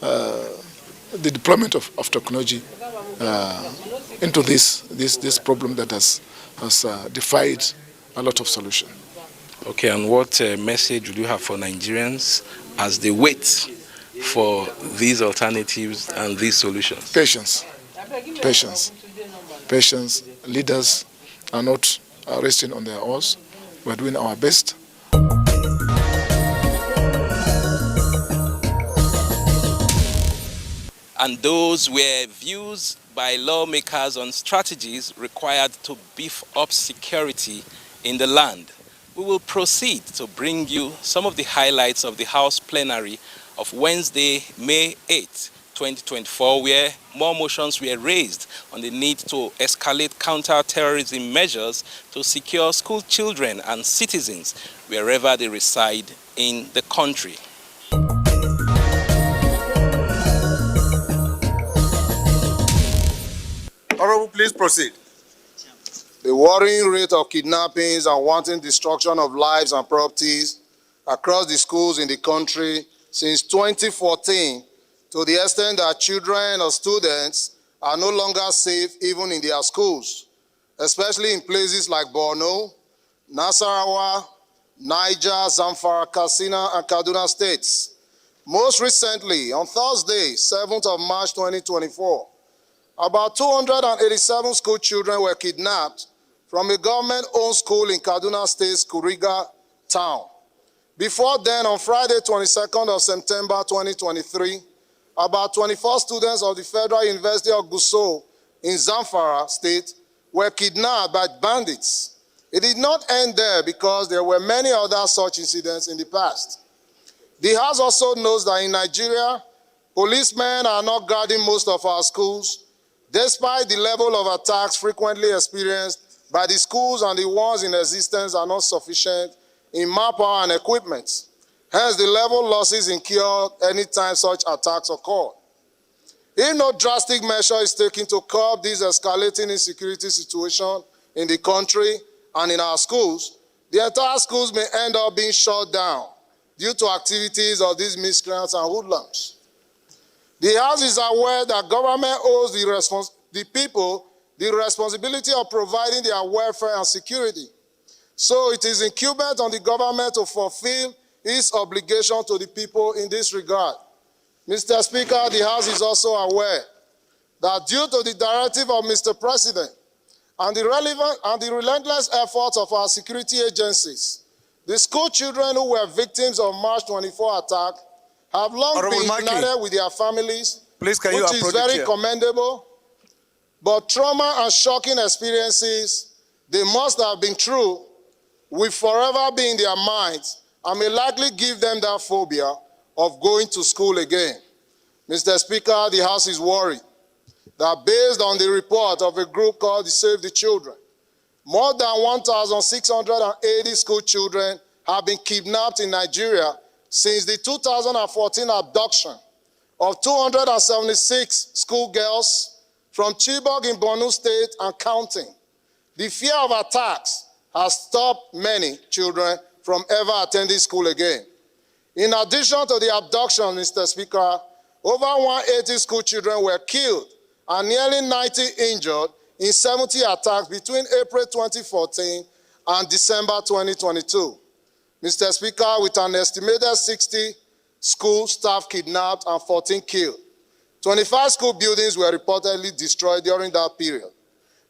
The deployment of technology into this problem that has defied a lot of solutions. Okay, and what message would you have for Nigerians as they wait for these alternatives and these solutions? Patience. Patience. Patience. Leaders are not resting on their oars. We're doing our best. And those were views by lawmakers on strategies required to beef up security in the land. We will proceed to bring you some of the highlights of the House plenary of Wednesday, May 8, 2024, where more motions were raised on the need to escalate counter-terrorism measures to secure school children and citizens wherever they reside in the country. Honorable, please proceed. The worrying rate of kidnappings and wanton destruction of lives and properties across the schools in the country since 2014, to the extent that children or students are no longer safe even in their schools, especially in places like Borno, Nasarawa, Niger, Zamfara, Katsina, and Kaduna states. Most recently, on Thursday, 7th of March 2024, about 287 school children were kidnapped from a government-owned school in Kaduna State's Kuriga town. Before then, on Friday, 22nd of September 2023, about 24 students of the Federal University of Gusau in Zamfara State were kidnapped by bandits. It did not end there because there were many other such incidents in the past. The House also knows that in Nigeria, policemen are not guarding most of our schools, despite the level of attacks frequently experienced by the schools, and the ones in existence are not sufficient in manpower and equipment. Hence, the level losses incurred anytime such attacks occur. If no drastic measure is taken to curb this escalating insecurity situation in the country and in our schools, the entire schools may end up being shut down due to activities of these miscreants and hoodlums. The House is aware that government owes the people the responsibility of providing their welfare and security. So it is incumbent on the government to fulfill its obligation to the people in this regard. Mr. Speaker, the House is also aware that due to the directive of Mr. President and the relentless efforts of our security agencies, the school children who were victims of March 24 attack have long been united with their families, which is very commendable. But trauma and shocking experiences, they must have been true, will forever be in their minds and may likely give them that phobia of going to school again. Mr. Speaker, the House is worried that based on the report of a group called the Save the Children, more than 1,680 school children have been kidnapped in Nigeria since the 2014 abduction of 276 schoolgirls from Chibok in Borno State and counting. The fear of attacks has stopped many children from ever attending school again. In addition to the abduction, Mr. Speaker, over 180 school children were killed and nearly 90 injured in 70 attacks between April 2014 and December 2022. Mr. Speaker, with an estimated 60 school staff kidnapped and 14 killed, 25 school buildings were reportedly destroyed during that period.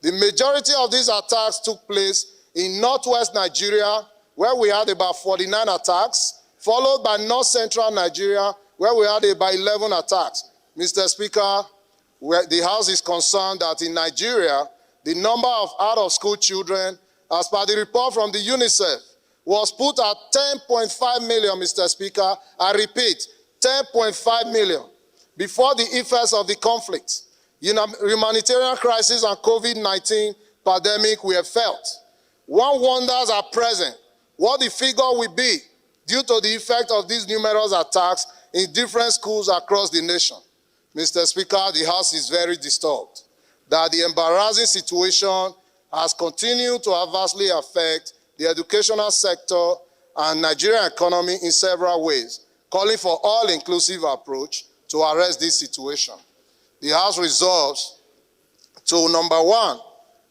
The majority of these attacks took place in northwest Nigeria, where we had about 49 attacks, followed by north-central Nigeria, where we had about 11 attacks. Mr. Speaker, the House is concerned that in Nigeria, the number of out-of-school children, as per the report from the UNICEF, was put at 10.5 million, Mr. Speaker. I repeat, 10.5 million. Before the effects of the conflict, humanitarian crisis and COVID-19 pandemic we have felt. One wonders at present what the figure will be due to the effect of these numerous attacks in different schools across the nation. Mr. Speaker, the House is very disturbed that the embarrassing situation has continued to adversely affect the educational sector and Nigerian economy in several ways, calling for all-inclusive approach to arrest this situation. The House resolves to, number one,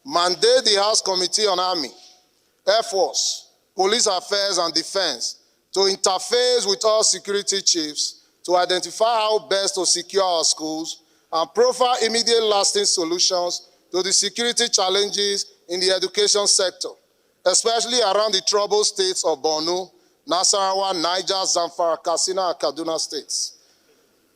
mandate the House Committee on Army, Air Force, Police Affairs and Defense to interface with all security chiefs to identify how best to secure our schools and profile immediate lasting solutions to the security challenges in the education sector, especially around the troubled states of Borno, Nasarawa, Niger, Zamfara, Katsina, and Kaduna states.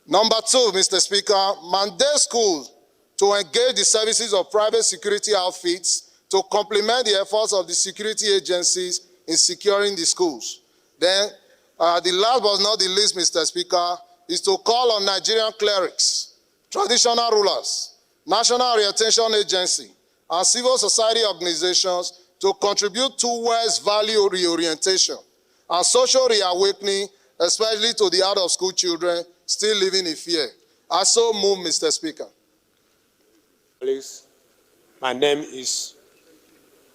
Number two, Mr. Speaker, mandate schools to engage the services of private security outfits to complement the efforts of the security agencies in securing the schools. Then, the last but not the least, Mr. Speaker, is to call on Nigerian clerics, traditional rulers, National Orientation Agency, and civil society organizations to contribute towards value reorientation and social reawakening, especially to the out-of-school children still living in fear. I so move, Mr. Speaker. Please, my name is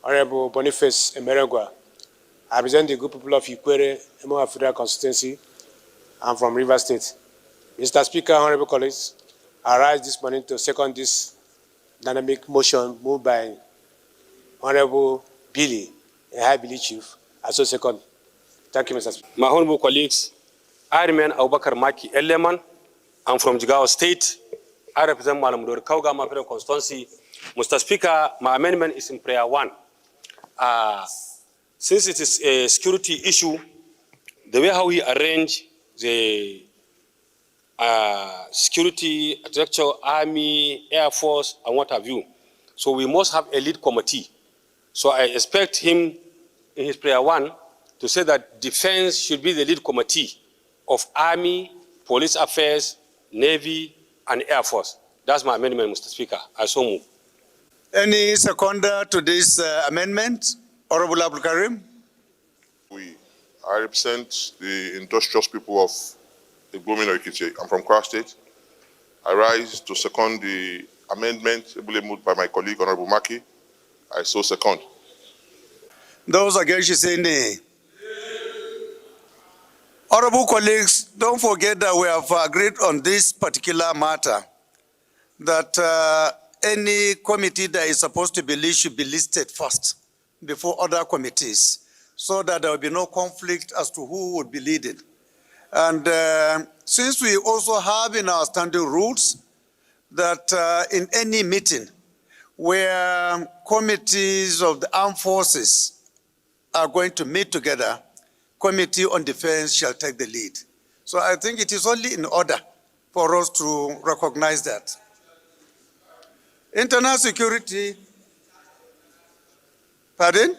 Honorable Boniface Emeregwa. I represent the good people of Ikwere, Emoha Federal Constituency. I'm from Rivers State. Mr. Speaker, honorable colleagues, I rise this morning to second this dynamic motion moved by Honorable Billy, a High Billy Chief. I so second. Thank you, Mr. Speaker. My honorable colleagues, I remain Abubakar Maki Eleman. I'm from Jigawa State. I represent Malamudor Kaugama Federal Constituency. Mr. Speaker, my amendment is in prayer 1. Since it is a security issue, the way how we arrange the security, architecture, army, air force, and what have you. So we must have a lead committee. So I expect him in his prayer 1 to say that defense should be the lead committee of army, police affairs, navy, and air force. That's my amendment, Mr. Speaker. I so move. Any seconder to this amendment? Honorable Abdul Karim. I represent the industrious people of the Igbomi Ekiti. I'm from Kwara State. I rise to second the amendment ably moved by my colleague, Honorable Maki. I so second. Those against you say nay. Honorable colleagues, don't forget that we have agreed on this particular matter, that any committee that is supposed to be listed should be listed first before other committees, so that there will be no conflict as to who would be leading. And since we also have in our standing rules that in any meeting where committees of the armed forces are going to meet together, Committee on Defense shall take the lead. So I think it is only in order for us to recognize that. Internal security, pardon?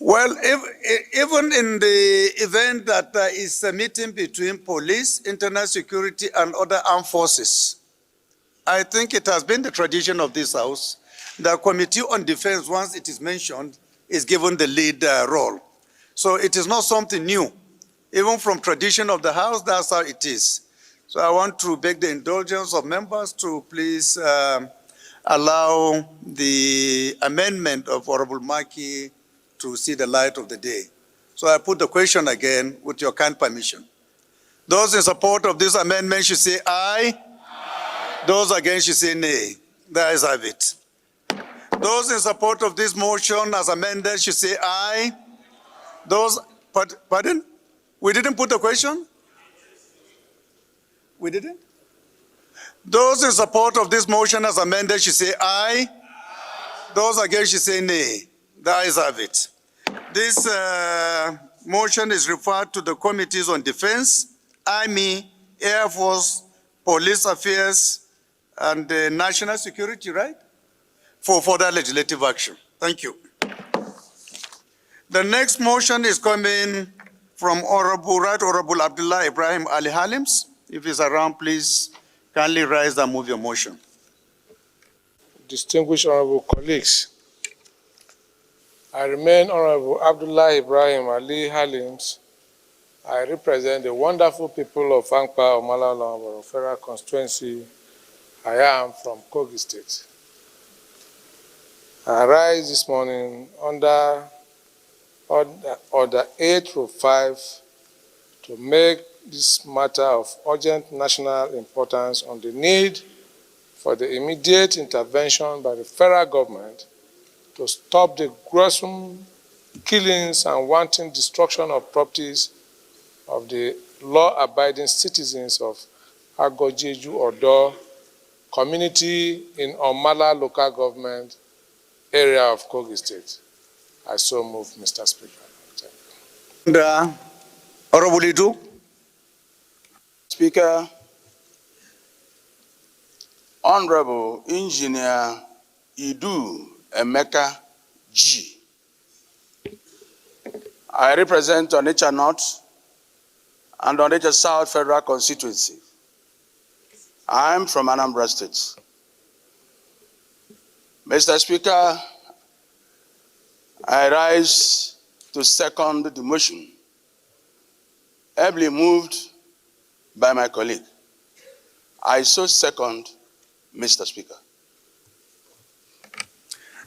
Well, even in the event that there is a meeting between police, internal security, and other armed forces, I think it has been the tradition of this House, the Committee on Defense, once it is mentioned, is given the lead role. So it is not something new. Even from tradition of the House, that's how it is. So I want to beg the indulgence of members to please allow the amendment of Honorable Maki to see the light of the day. So I put the question again with your kind permission. Those in support of this amendment should say aye. Those against should say nay. The ayes have it. Those in support of this motion as amended should say aye. Those, pardon? We didn't put the question? We didn't? Those in support of this motion as amended should say aye. Those against should say nay. The ayes have it. This motion is referred to the Committees on Defense, Army, Air Force, Police Affairs, and National Security, right? For further legislative action. Thank you. The next motion is coming from Right Honorable Abdullah Ibrahim Ali Halims. If he's around, please kindly rise and move your motion. Distinguished honorable colleagues, I remain Honorable Abdullah Ibrahim Ali Halims. I represent the wonderful people of Ankpa, Omala, Federal Constituency. I am from Kogi State. I rise this morning under Order 805 to make this matter of urgent national importance on the need for the immediate intervention by the federal government to stop the gruesome killings and wanton destruction of properties of the law-abiding citizens of Agojeju Odo community in Omala local government area of Kogi State. I so move, Mr. Speaker. And, Honorable Idu. Speaker, Honorable Engineer Idu Emeka G. I represent Onitsha North and Onitsha South Federal Constituency. I am from Anambra State. Mr. Speaker, I rise to second the motion, ably moved by my colleague. I so second, Mr. Speaker.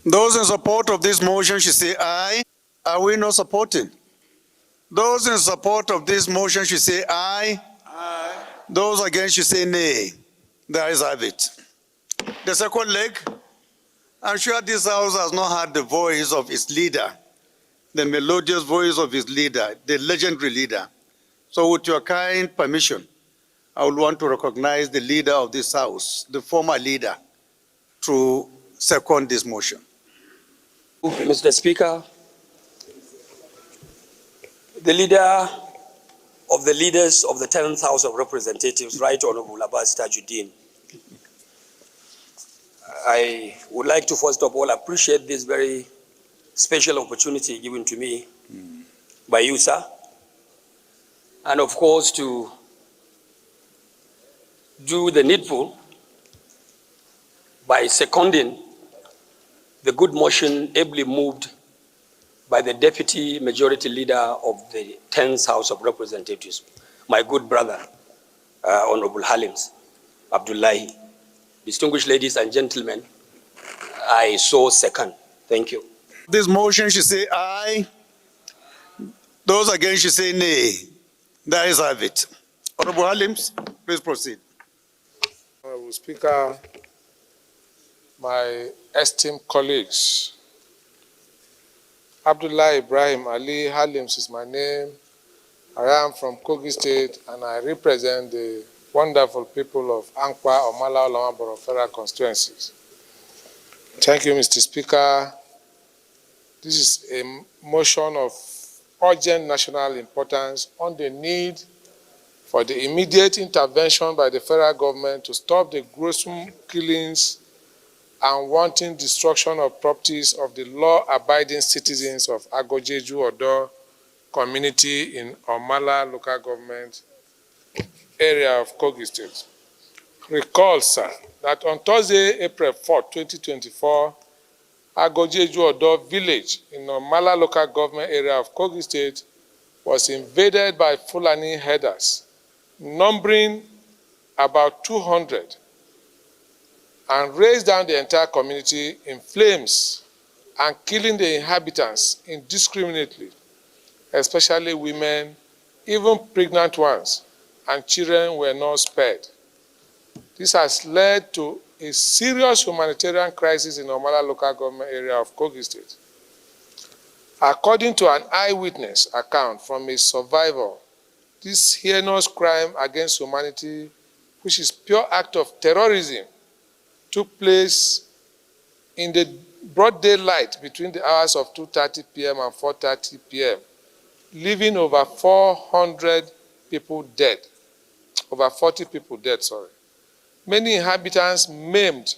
Those in support of this motion should say aye. Are we not supporting? Those in support of this motion should say aye. Aye. Those against should say nay. The ayes have it. The second leg, I'm sure this House has not heard the voice of its leader, the melodious voice of its leader, the legendary leader. So with your kind permission, I would want to recognize the leader of this House, the former leader, to second this motion. Mr. Speaker, the leader of the leaders of the 10th House of Representatives, Right Honorable Abbas Tajuddin, I would like to first of all appreciate this very special opportunity given to me by you, sir, and of course to do the needful by seconding the good motion ably moved by the Deputy Majority Leader of the 10th House of Representatives, my good brother, Honorable Halims Abdullahi. Distinguished ladies and gentlemen, I so second. Thank you. This motion should say aye. Those against should say nay. The ayes have it. Honorable Halims, please proceed. Honorable Speaker, my esteemed colleagues, Abdullah Ibrahim Ali Halims is my name. I am from Kogi State and I represent the wonderful people of Ankpa, Omala, Olawamboro Federal constituencies. Thank you, Mr. Speaker. This is a motion of urgent national importance on the need for the immediate intervention by the federal government to stop the gruesome killings and wanton destruction of properties of the law-abiding citizens of Agojeju Odo community in Omala local government area of Kogi State. Recall, sir, that on Thursday, April 4, 2024, Agojeju Odo village in Omala local government area of Kogi State was invaded by Fulani herders, numbering about 200, and razed down the entire community in flames and killing the inhabitants indiscriminately, especially women, even pregnant ones, and children were not spared. This has led to a serious humanitarian crisis in Omala local government area of Kogi State. According to an eyewitness account from a survivor, this heinous crime against humanity, which is pure act of terrorism, took place in the broad daylight between the hours of 2:30 p.m. and 4:30 p.m., leaving over 400 people dead, over 40 people dead, sorry. Many inhabitants maimed,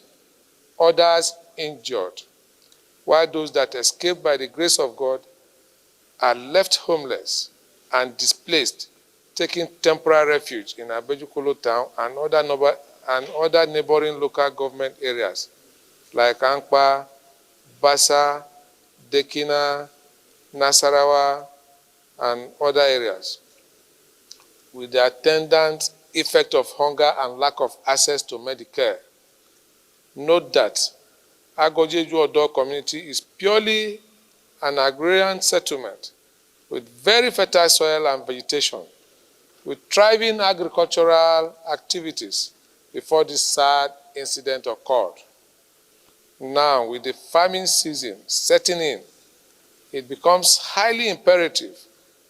others injured, while those that escaped by the grace of God are left homeless and displaced, taking temporary refuge in Abuja town and other neighboring local government areas like Ankpa, Basa, Dekina, Nasarawa, and other areas, with the attendant effect of hunger and lack of access to Medicare. Note that Agojeju Odo community is purely an agrarian settlement with very fertile soil and vegetation, with thriving agricultural activities before this sad incident occurred. Now, with the farming season setting in, it becomes highly imperative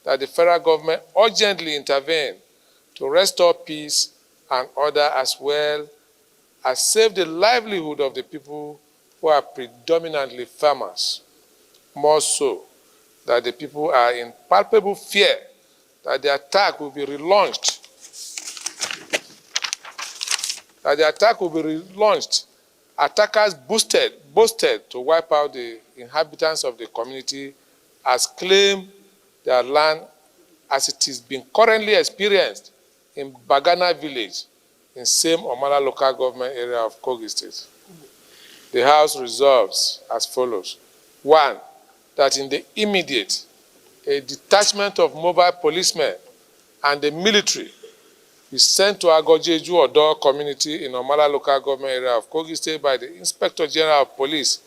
that the federal government urgently intervene to restore peace and order, as well as save the livelihood of the people who are predominantly farmers. More so, that the people are in palpable fear that the attack will be relaunched. Attackers boasted to wipe out the inhabitants of the community as claim their land as it is being currently experienced in Bagana village in same Omala local government area of Kogi State. The House resolves as follows. 1, that in the immediate, a detachment of mobile policemen and the military is sent to Agojeju Odo community in Omala local government area of Kogi State by the Inspector General of Police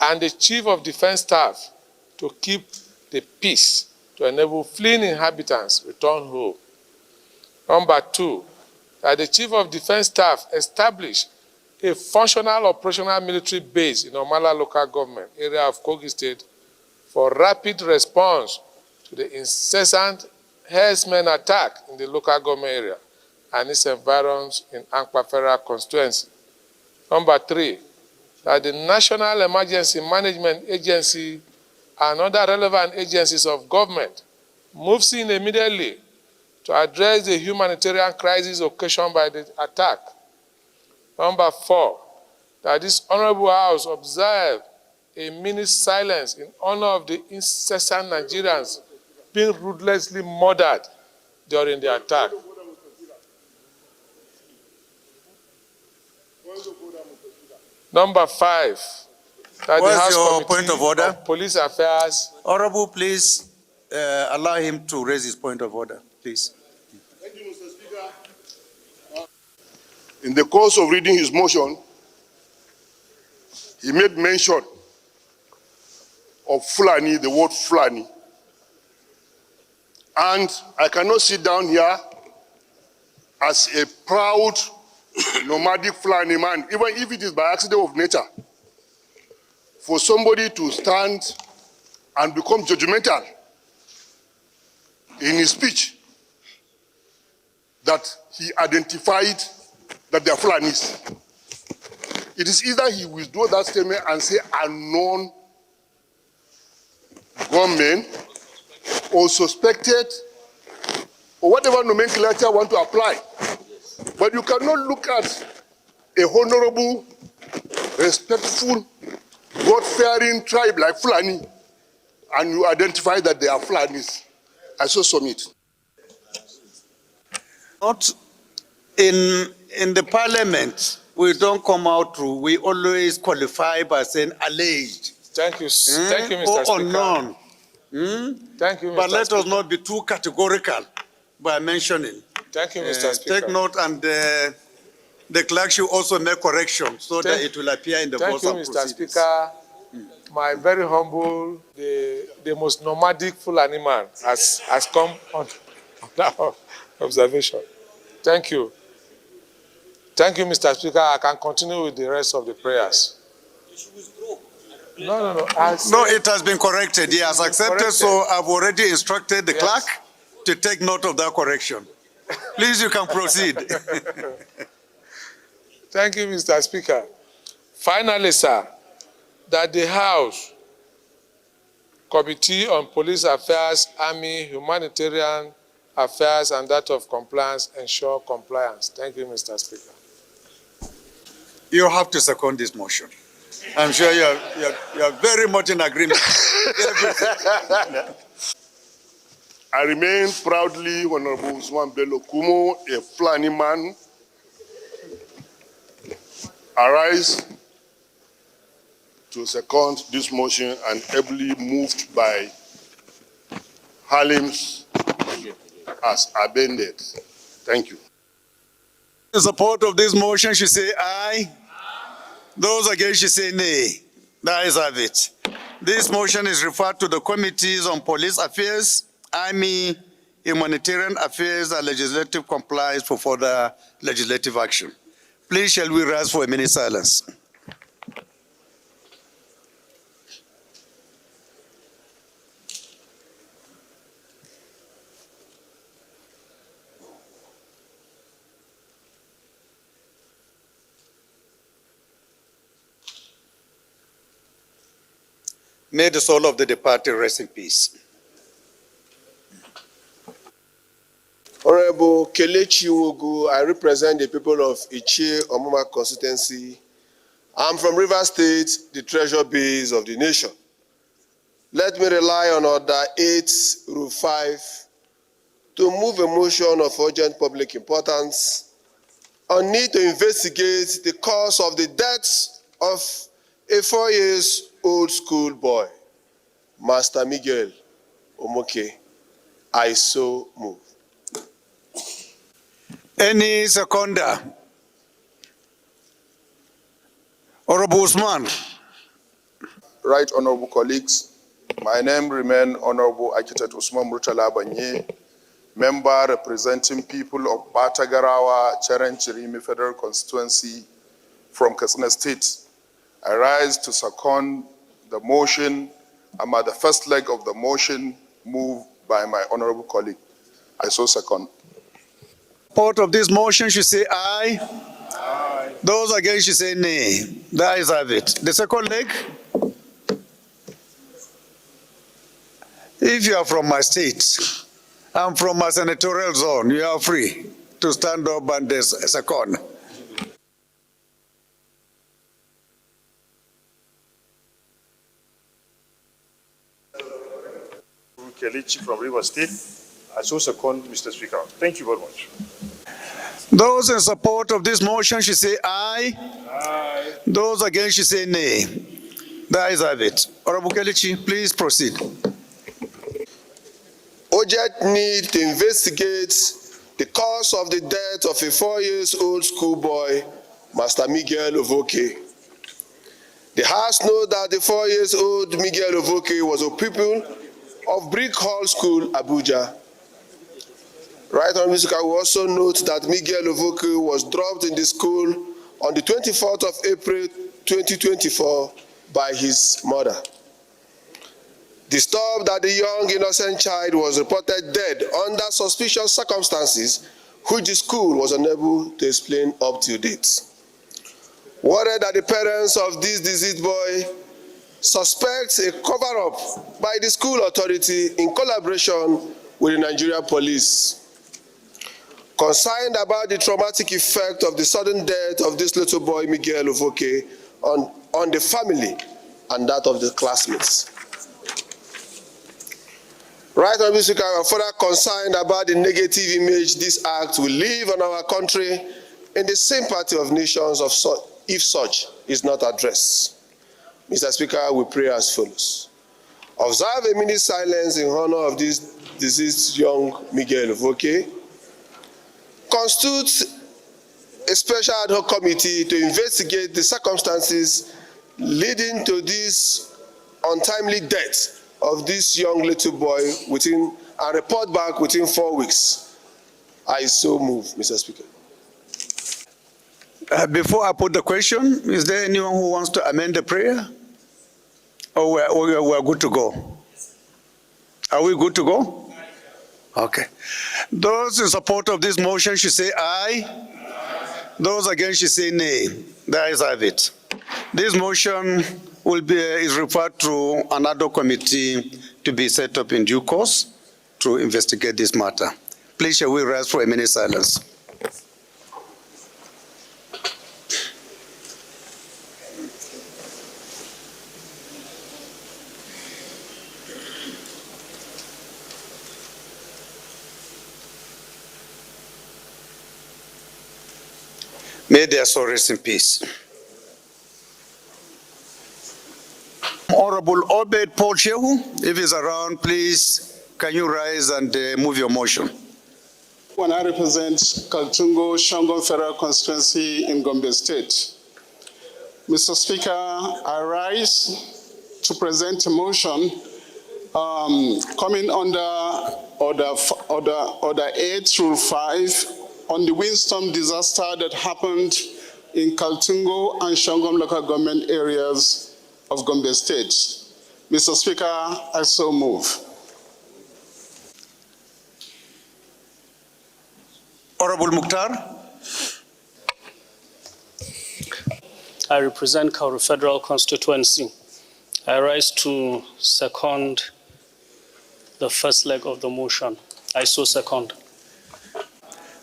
and the Chief of Defense Staff to keep the peace to enable fleeing inhabitants return home. Number 2, that the Chief of Defense Staff establish a functional operational military base in Omala local government area of Kogi State for rapid response to the incessant herdsmen attack in the local government area and its environs in Ankpa Federal constituency. Number 3, that the National Emergency Management Agency and other relevant agencies of government moves in immediately to address the humanitarian crisis occasioned by the attack. Number 4, that this Honorable House observe a minute's silence in honor of the incessant Nigerians being ruthlessly murdered during the attack. Number 5, that the House Committee of Police Affairs. Honorable, please allow him to raise his point of order, please. Thank you, Mr. Speaker. In the course of reading his motion, he made mention of Fulani, the word Fulani. And I cannot sit down here as a proud nomadic Fulani man, even if it is by accident of nature, for somebody to stand and become judgmental in his speech that he identified that they are Fulanis. It is either he withdraw that statement and say unknown gunmen or suspected or whatever nomenclature want to apply. But you cannot look at a honorable, respectful, God-fearing tribe like Fulani and you identify that they are Fulanis. I so submit. Not in the parliament, we don't come out through, we always qualify by saying alleged. Thank you, thank you, Mr. Speaker. Unknown. Thank you, Mr. But let Speaker. us not be too categorical by mentioning. Thank you, Mr. Speaker. Take note, and the clerk should also make correction so that it will appear in the voice of proceedings. proceedings. Thank you, Mr. Speaker. My very humble, the most nomadic Fulani man has come on our observation. Thank you. Thank you, Mr. Speaker. I can continue with the rest of the prayers. No. No, it has been corrected. He has accepted, so I've already instructed the clerk to take note of that correction. Please, you can proceed. Thank you, Mr. Speaker. Finally, sir, that the House Committee on Police Affairs, Army, Humanitarian Affairs, and that of Compliance ensure compliance. Thank you, Mr. Speaker. You have to second this motion. I'm sure you're very much in agreement. I remain proudly Honorable Usman Bello Kumo, a Fulani man. I rise to second this motion and ably moved by Halims as amended. Thank you. In support of this motion, she say aye. Those against, she say nay. The ayes have it. This motion is referred to the Committees on Police Affairs, Army, Humanitarian Affairs, and Legislative Compliance for further legislative action. Please, shall we rise for a minute silence? May the soul of the departed rest in peace. Honorable Kelechi Wogu, I represent the people of Ichie Omuma constituency. I'm from Rivers State, the treasure base of the nation. Let me rely on Order 8/5 to move a motion of urgent public importance on need to investigate the cause of the death of a 4-year-old schoolboy, Master Miguel Omoke. I so move. Any seconder? Honorable Usman. Right, honorable colleagues. My name remains Honorable Architect Usman Murtala Banye, member representing people of Batagarawa, Chirimi Federal Constituency from Katsina State. I rise to second the motion. I'm at the first leg of the motion moved by my honorable colleague. I so second. Support of this motion, she say aye. Aye. Those against, she say nay. The ayes have it. The second leg. If you are from my state, I'm from my senatorial zone, you are free to stand up and second. Kelechi from Rivers State. I so second, Mr. Speaker. Thank you very much. Those in support of this motion, she say aye. Aye. Those against, she say nay. The ayes have it. Honorable Kelechi, please proceed. Urgent need to investigate the cause of the death of a 4-year-old schoolboy, Master Miguel Ovoke. The House knows that the 4-year-old Miguel Ovoke was a pupil of Brick Hall School, Abuja. Right on music, I will also note that Miguel Ovoke was dropped in the school on the 24th of April 2024 by his mother. Disturbed that the young innocent child was reported dead under suspicious circumstances, which the school was unable to explain up to date. Worried that the parents of this deceased boy suspect a cover-up by the school authority in collaboration with the Nigerian police. Concerned about the traumatic effect of the sudden death of this little boy, Miguel Ovoke, on the family and that of the classmates. Right on this week, I am further concerned about the negative image this act will leave on our country in the sympathy of nations if such is not addressed. Mr. Speaker, we pray as follows. Observe a minute silence in honor of this deceased young Miguel Ovoke. Constitute a special ad hoc committee to investigate the circumstances leading to this untimely death of this young little boy and report back within 4 weeks. I so move, Mr. Speaker. Before I put the question, is there anyone who wants to amend the prayer? Or we're good to go? Are we good to go? Okay. Those in support of this motion should say aye. Those against should say nay. The ayes have it. This motion is referred to another committee to be set up in due course to investigate this matter. Please shall we rise for a minute silence. May their soul rest in peace. Honorable Obed Paul Shehu, if he's around, please, can you rise and move your motion? When I represent Kaltungo Shangon Federal Constituency in Gombe State. Mr. Speaker, I rise to present a motion coming under Order 8 through 5 on the windstorm disaster that happened in Kaltungo and Shangom local government areas of Gombe State. Mr. Speaker, I so move. Honorable Mukhtar. I represent Kauru Federal Constituency. I rise to second the first leg of the motion. I so second.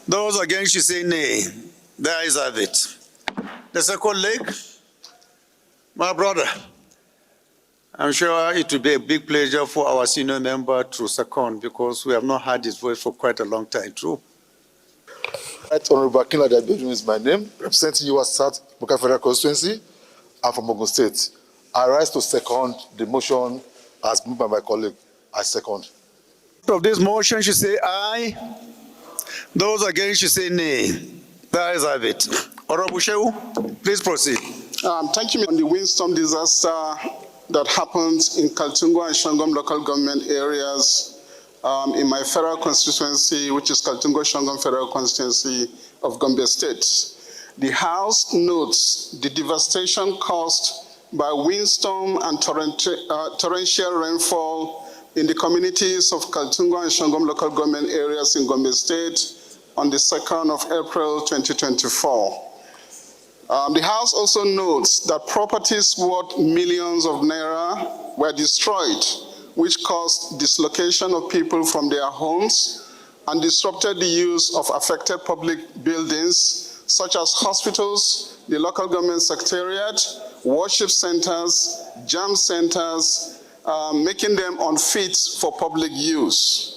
Those against, you say nay. The ayes have it. The second leg, my brother, I'm sure it will be a big pleasure for our senior member to second because we have not heard his voice for quite a long time, too. Right, Honorable Akinla Adebiodun is my name, representing you as South Buka Federal Constituency. I'm from Ogun State. I rise to second the motion as moved by my colleague. I second. Of this motion, you say aye. Those against, you say nay. The ayes have it. Honorable Shehu, please proceed. Thank you. On the windstorm disaster that happened in Kaltungo and Shangom local government areas in my federal constituency, which is Kaltungo Shangom Federal Constituency of Gombe State. The House notes the devastation caused by windstorm and torrential rainfall in the communities of Kaltungo and Shangom local government areas in Gombe State on the 2nd of April 2024. The House also notes that properties worth millions of naira were destroyed, which caused dislocation of people from their homes and disrupted the use of affected public buildings, such as hospitals, the local government secretariat, worship centers, jam centers, making them unfit for public use.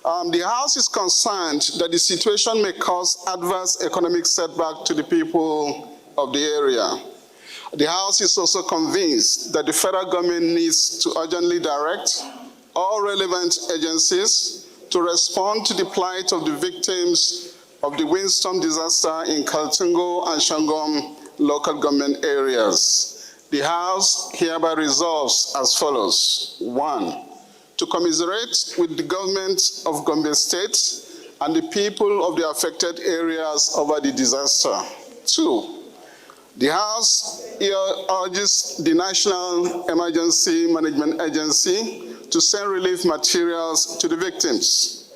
The House is concerned that the situation may cause adverse economic setback to the people of the area. The House is also convinced that the federal government needs to urgently direct all relevant agencies to respond to the plight of the victims of the windstorm disaster in Kaltungo and Shangom local government areas. The House hereby resolves as follows. 1. To commiserate with the government of Gombe State and the people of the affected areas over the disaster. 2. The House urges the National Emergency Management Agency to send relief materials to the victims.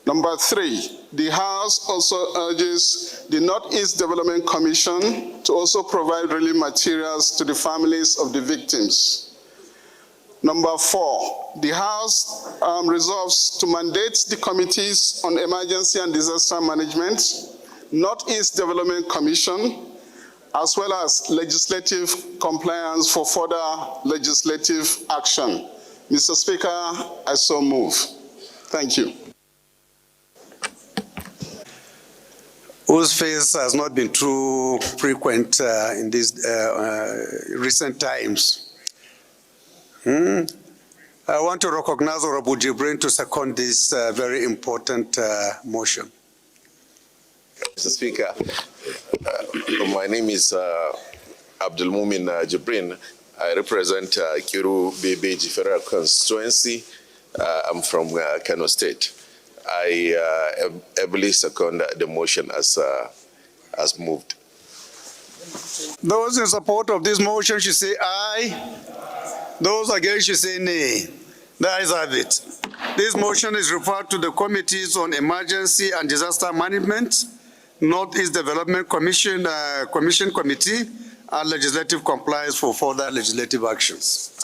Number 3, the House also urges the Northeast Development Commission to also provide relief materials to the families of the victims. Number 4, the House resolves to mandate the Committees on Emergency and Disaster Management, Northeast Development Commission, as well as legislative compliance for further legislative action. Mr. Speaker, I so move. Thank you. Whose face has not been too frequent in these recent times. I want to recognize Honorable Jibrin to second this very important motion. Mr. Speaker, my name is Abdul Mumin Jibrin. I represent Kiru Bebeji Federal Constituency. I'm from Kano State. I ably second the motion as moved. Those in support of this motion should say aye. Those against should say nay. The ayes have it. This motion is referred to the Committees on Emergency and Disaster Management, Northeast Development Commission Committee, and legislative compliance for further legislative actions.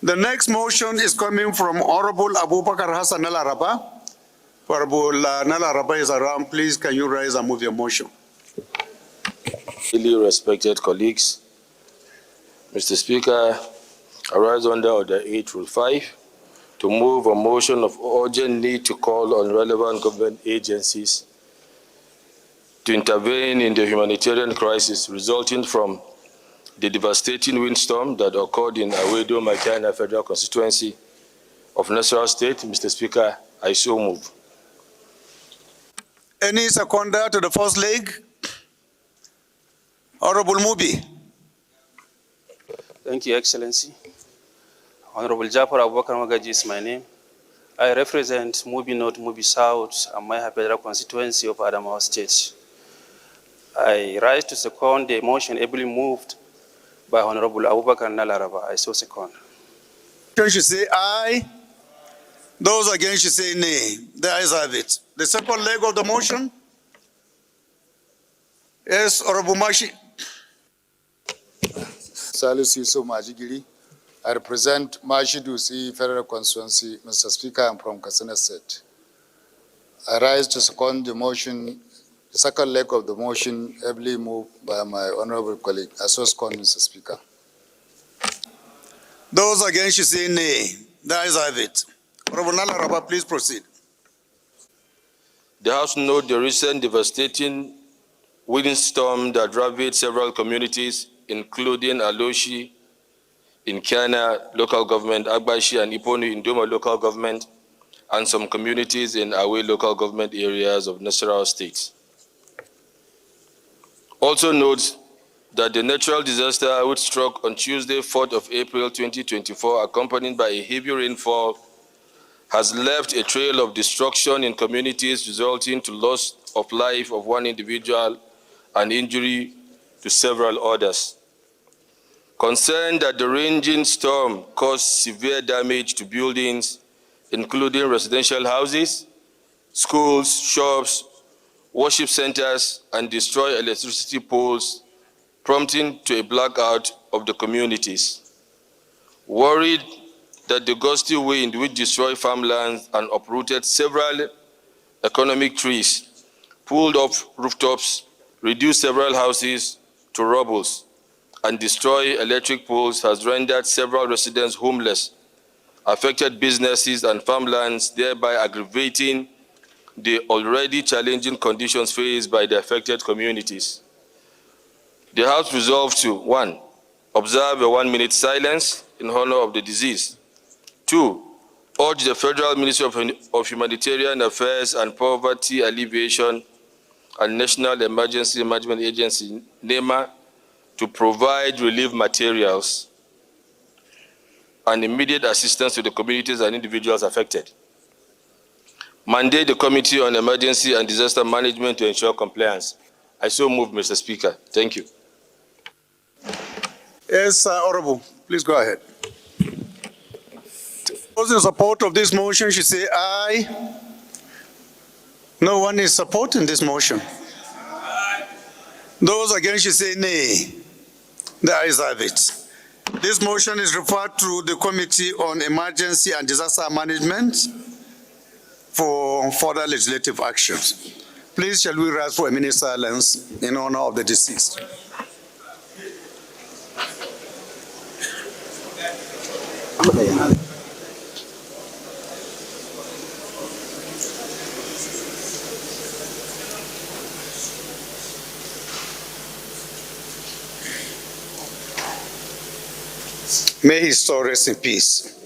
The next motion is coming from Honorable Abubakar Hassan Nalaraba. Honorable Nalaraba is around. Please, can you rise and move your motion? Highly respected colleagues, Mr. Speaker, I rise under Order 8, Rule 5, to move a motion of urgent need to call on relevant government agencies to intervene in the humanitarian crisis resulting from the devastating windstorm that occurred in Awedo, Makana Federal Constituency of Nasarawa State. Mr. Speaker, I so move. Any seconder to the first leg? Honorable Mubi. Thank you, Excellency. Honorable Jafar Abubakar Magaji is my name. I represent Mubi North, Mubi South, and my Federal Constituency of Adamawa State. I rise to second the motion ably moved by Honorable Abubakar Nalaraba. I so second. Those should say aye. Those against should say nay. The ayes have it. The second leg of the motion? Yes, Honorable Mashi. Salisu Yusuf Majigiri. I represent Mashidusi Federal Constituency. Mr. Speaker, I'm from Katsina State. I rise to second the motion, the second leg of the motion, ably moved by my honorable colleague. I so second, Mr. Speaker. Those against should say nay. The ayes have it. Honorable Nalaraba, please proceed. The House notes the recent devastating windstorm that ravaged several communities, including Aloshi in Kiana local government, Agbashi and Iponu in Doma local government, and some communities in Awe local government areas of Nasarawa State. Also notes that the natural disaster which struck on Tuesday, 4th of April 2024, accompanied by a heavy rainfall, has left a trail of destruction in communities resulting to loss of life of one individual and injury to several others. Concerned that the raging storm caused severe damage to buildings, including residential houses, schools, shops, worship centers, and destroyed electricity poles, prompting to a blackout of the communities. Worried that the gusty wind which destroyed farmlands and uprooted several economic trees, pulled off rooftops, reduced several houses to rubble, and destroyed electric poles has rendered several residents homeless, affected businesses and farmlands, thereby aggravating the already challenging conditions faced by the affected communities. The House resolved to, 1, observe a 1-minute silence in honor of the deceased. 2, urge the Federal Ministry of Humanitarian Affairs and Poverty Alleviation and National Emergency Management Agency, NEMA, to provide relief materials and immediate assistance to the communities and individuals affected. Mandate the Committee on Emergency and Disaster Management to ensure compliance. I so move, Mr. Speaker. Thank you. Yes, Honorable, please go ahead. Those in support of this motion should say aye. No one is supporting this motion. Those against should say nay. The ayes have it. This motion is referred to the Committee on Emergency and Disaster Management for further legislative actions. Please, shall we rise for a minute silence in honor of the deceased? May his soul rest in peace.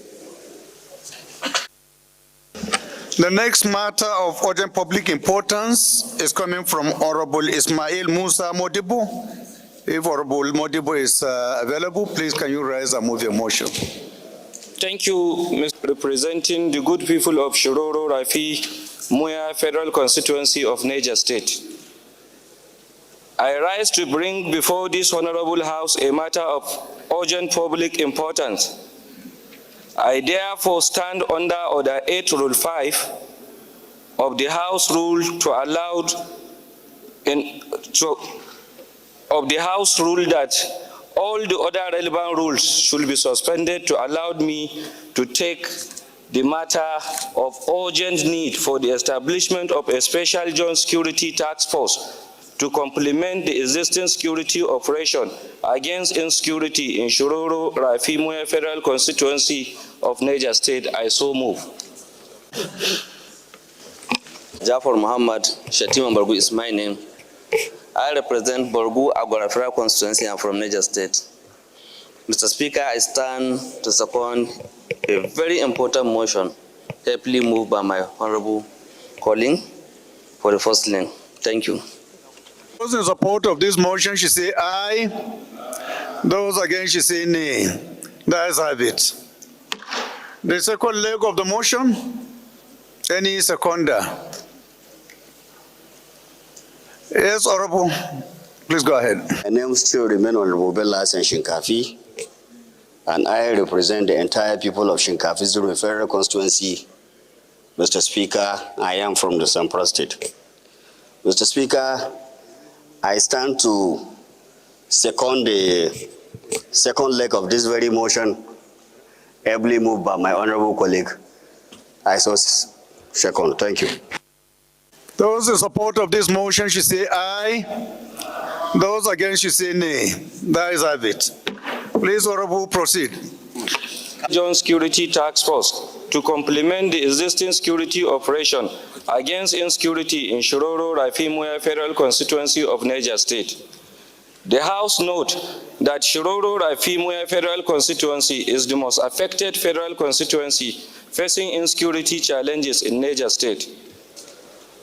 The next matter of urgent public importance is coming from Honorable Ismail Musa Modibo. If Honorable Modibo is available, please can you rise and move your motion? Thank you, Mr. Representing the good people of Shiroro Rafi, Muya Federal Constituency of Niger State. I rise to bring before this Honorable House a matter of urgent public importance. I therefore stand under Order 8, Rule 5 of the House Rule to allow of the House ruled that all the other relevant rules should be suspended to allow me to take the matter of urgent need for the establishment of a special joint security task force to complement the existing security operation against insecurity in Shiroro Rafi Muya Federal Constituency of Niger State. I so move. Jafar Muhammad Shatima Borgu is my name. I represent Borgu Agora Federal Constituency. I'm from Niger State. Mr. Speaker, I stand to second a very important motion, ably moved by my honorable colleague for the first lane. Thank you. Those in support of this motion should say aye. Those against should say nay. The ayes have it. The second leg of the motion, any seconder? Yes, Honorable. Please go ahead. My name still remains Honorable Bella Shinkafi, and I represent the entire people of Shinkafi Zuru Federal Constituency. Mr. Speaker, I am from the Sampra State. Mr. Speaker, I stand to second the second leg of this very motion, ably moved by my honorable colleague. I so second. Thank you. Those in support of this motion should say aye. Those against should say nay. The ayes have it. Please, Honorable, proceed. Joint Security Task Force to complement the existing security operation against insecurity in Shiroro Rafi Muya Federal Constituency of Niger State. The House note that Shiroro Rafi Muya Federal Constituency is the most affected federal constituency facing insecurity challenges in Niger State.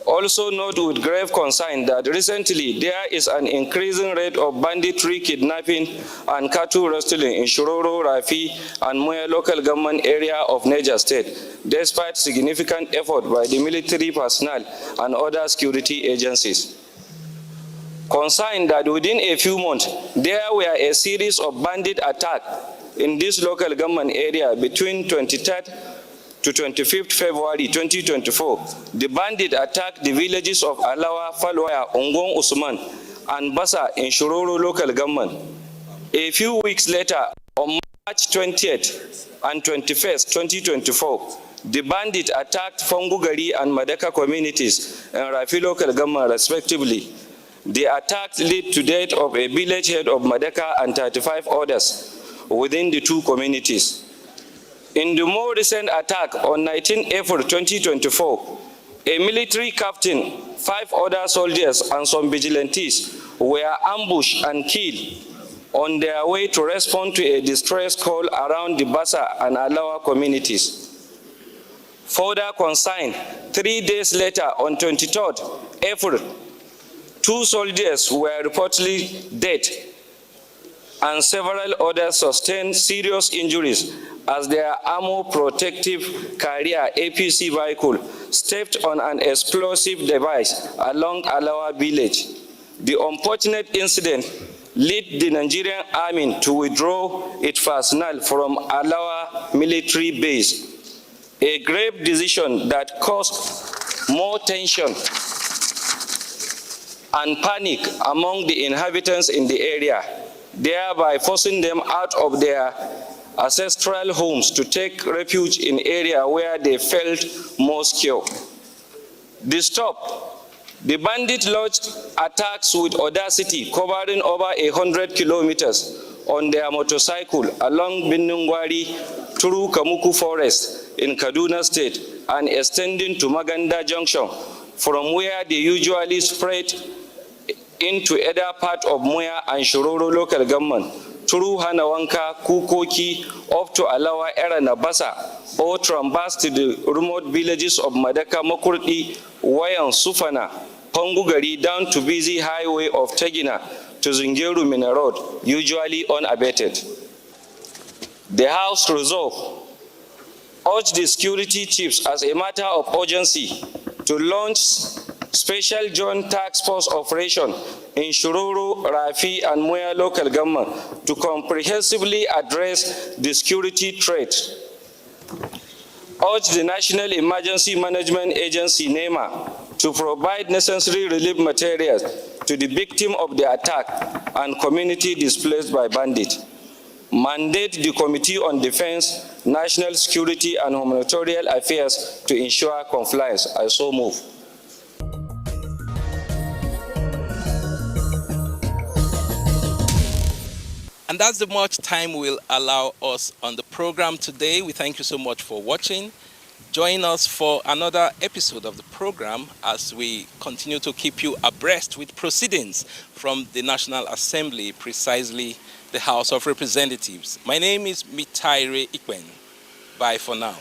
Also note with grave concern that recently there is an increasing rate of banditry, kidnapping, and cattle rustling in Shiroro, Rafi, and Muya local government area of Niger State, despite significant effort by the military personnel and other security agencies. Concerned that within a few months, there were a series of bandit attacks in this local government area between 23rd to 25th February 2024, the bandit attacked the villages of Alawa, Falwaya, Ongong Usman, and Basa in Shiroro local government. A few weeks later, on March 20th and 21st, 2024, the bandit attacked Fongugari and Madaka communities in Rafi local government respectively. The attacks led to death of a village head of Madaka and 35 others within the two communities. In the more recent attack on 19 April 2024, a military captain, 5 other soldiers, and some vigilantes were ambushed and killed on their way to respond to a distress call around the Basa and Alawa communities. Further concern, 3 days later, on 23rd April, 2 soldiers were reportedly dead and several others sustained serious injuries as their armor protective carrier APC vehicle stepped on an explosive device along Alawa village. The unfortunate incident led the Nigerian army to withdraw its personnel from Alawa military base, a grave decision that caused more tension and panic among the inhabitants in the area, thereby forcing them out of their ancestral homes to take refuge in area where they felt more secure. Disturbed, the bandit launched attacks with audacity covering over 100 kilometers on their motorcycle along Binnungwari through Kamuku Forest in Kaduna State and extending to Maganda Junction, from where they usually spread into other part of Muya and Shiroro local government, through Hanawanka, Kukoki, up to Alawa Era Nabasa, or traverse to the remote villages of Madaka, Makurdi, Wayan, Sufana, Pongugari, down to busy highway of Tegina to Zingeru Mina Road, usually unabated. The House resolved urged the security chiefs as a matter of urgency to launch special joint task force operation in Shiroro, Rafi, and Muya local government to comprehensively address the security threat. Urge the National Emergency Management Agency, NEMA, to provide necessary relief materials to the victim of the attack and community displaced by bandits. Mandate the Committee on Defense, National Security and Humanitarian Affairs to ensure compliance. I so move. And that's the much time we'll allow us on the program today. We thank you so much for watching. Join us for another episode of the program as we continue to keep you abreast with proceedings from the National Assembly, precisely the House of Representatives. My name is Mitaire Ikwen. Bye for now.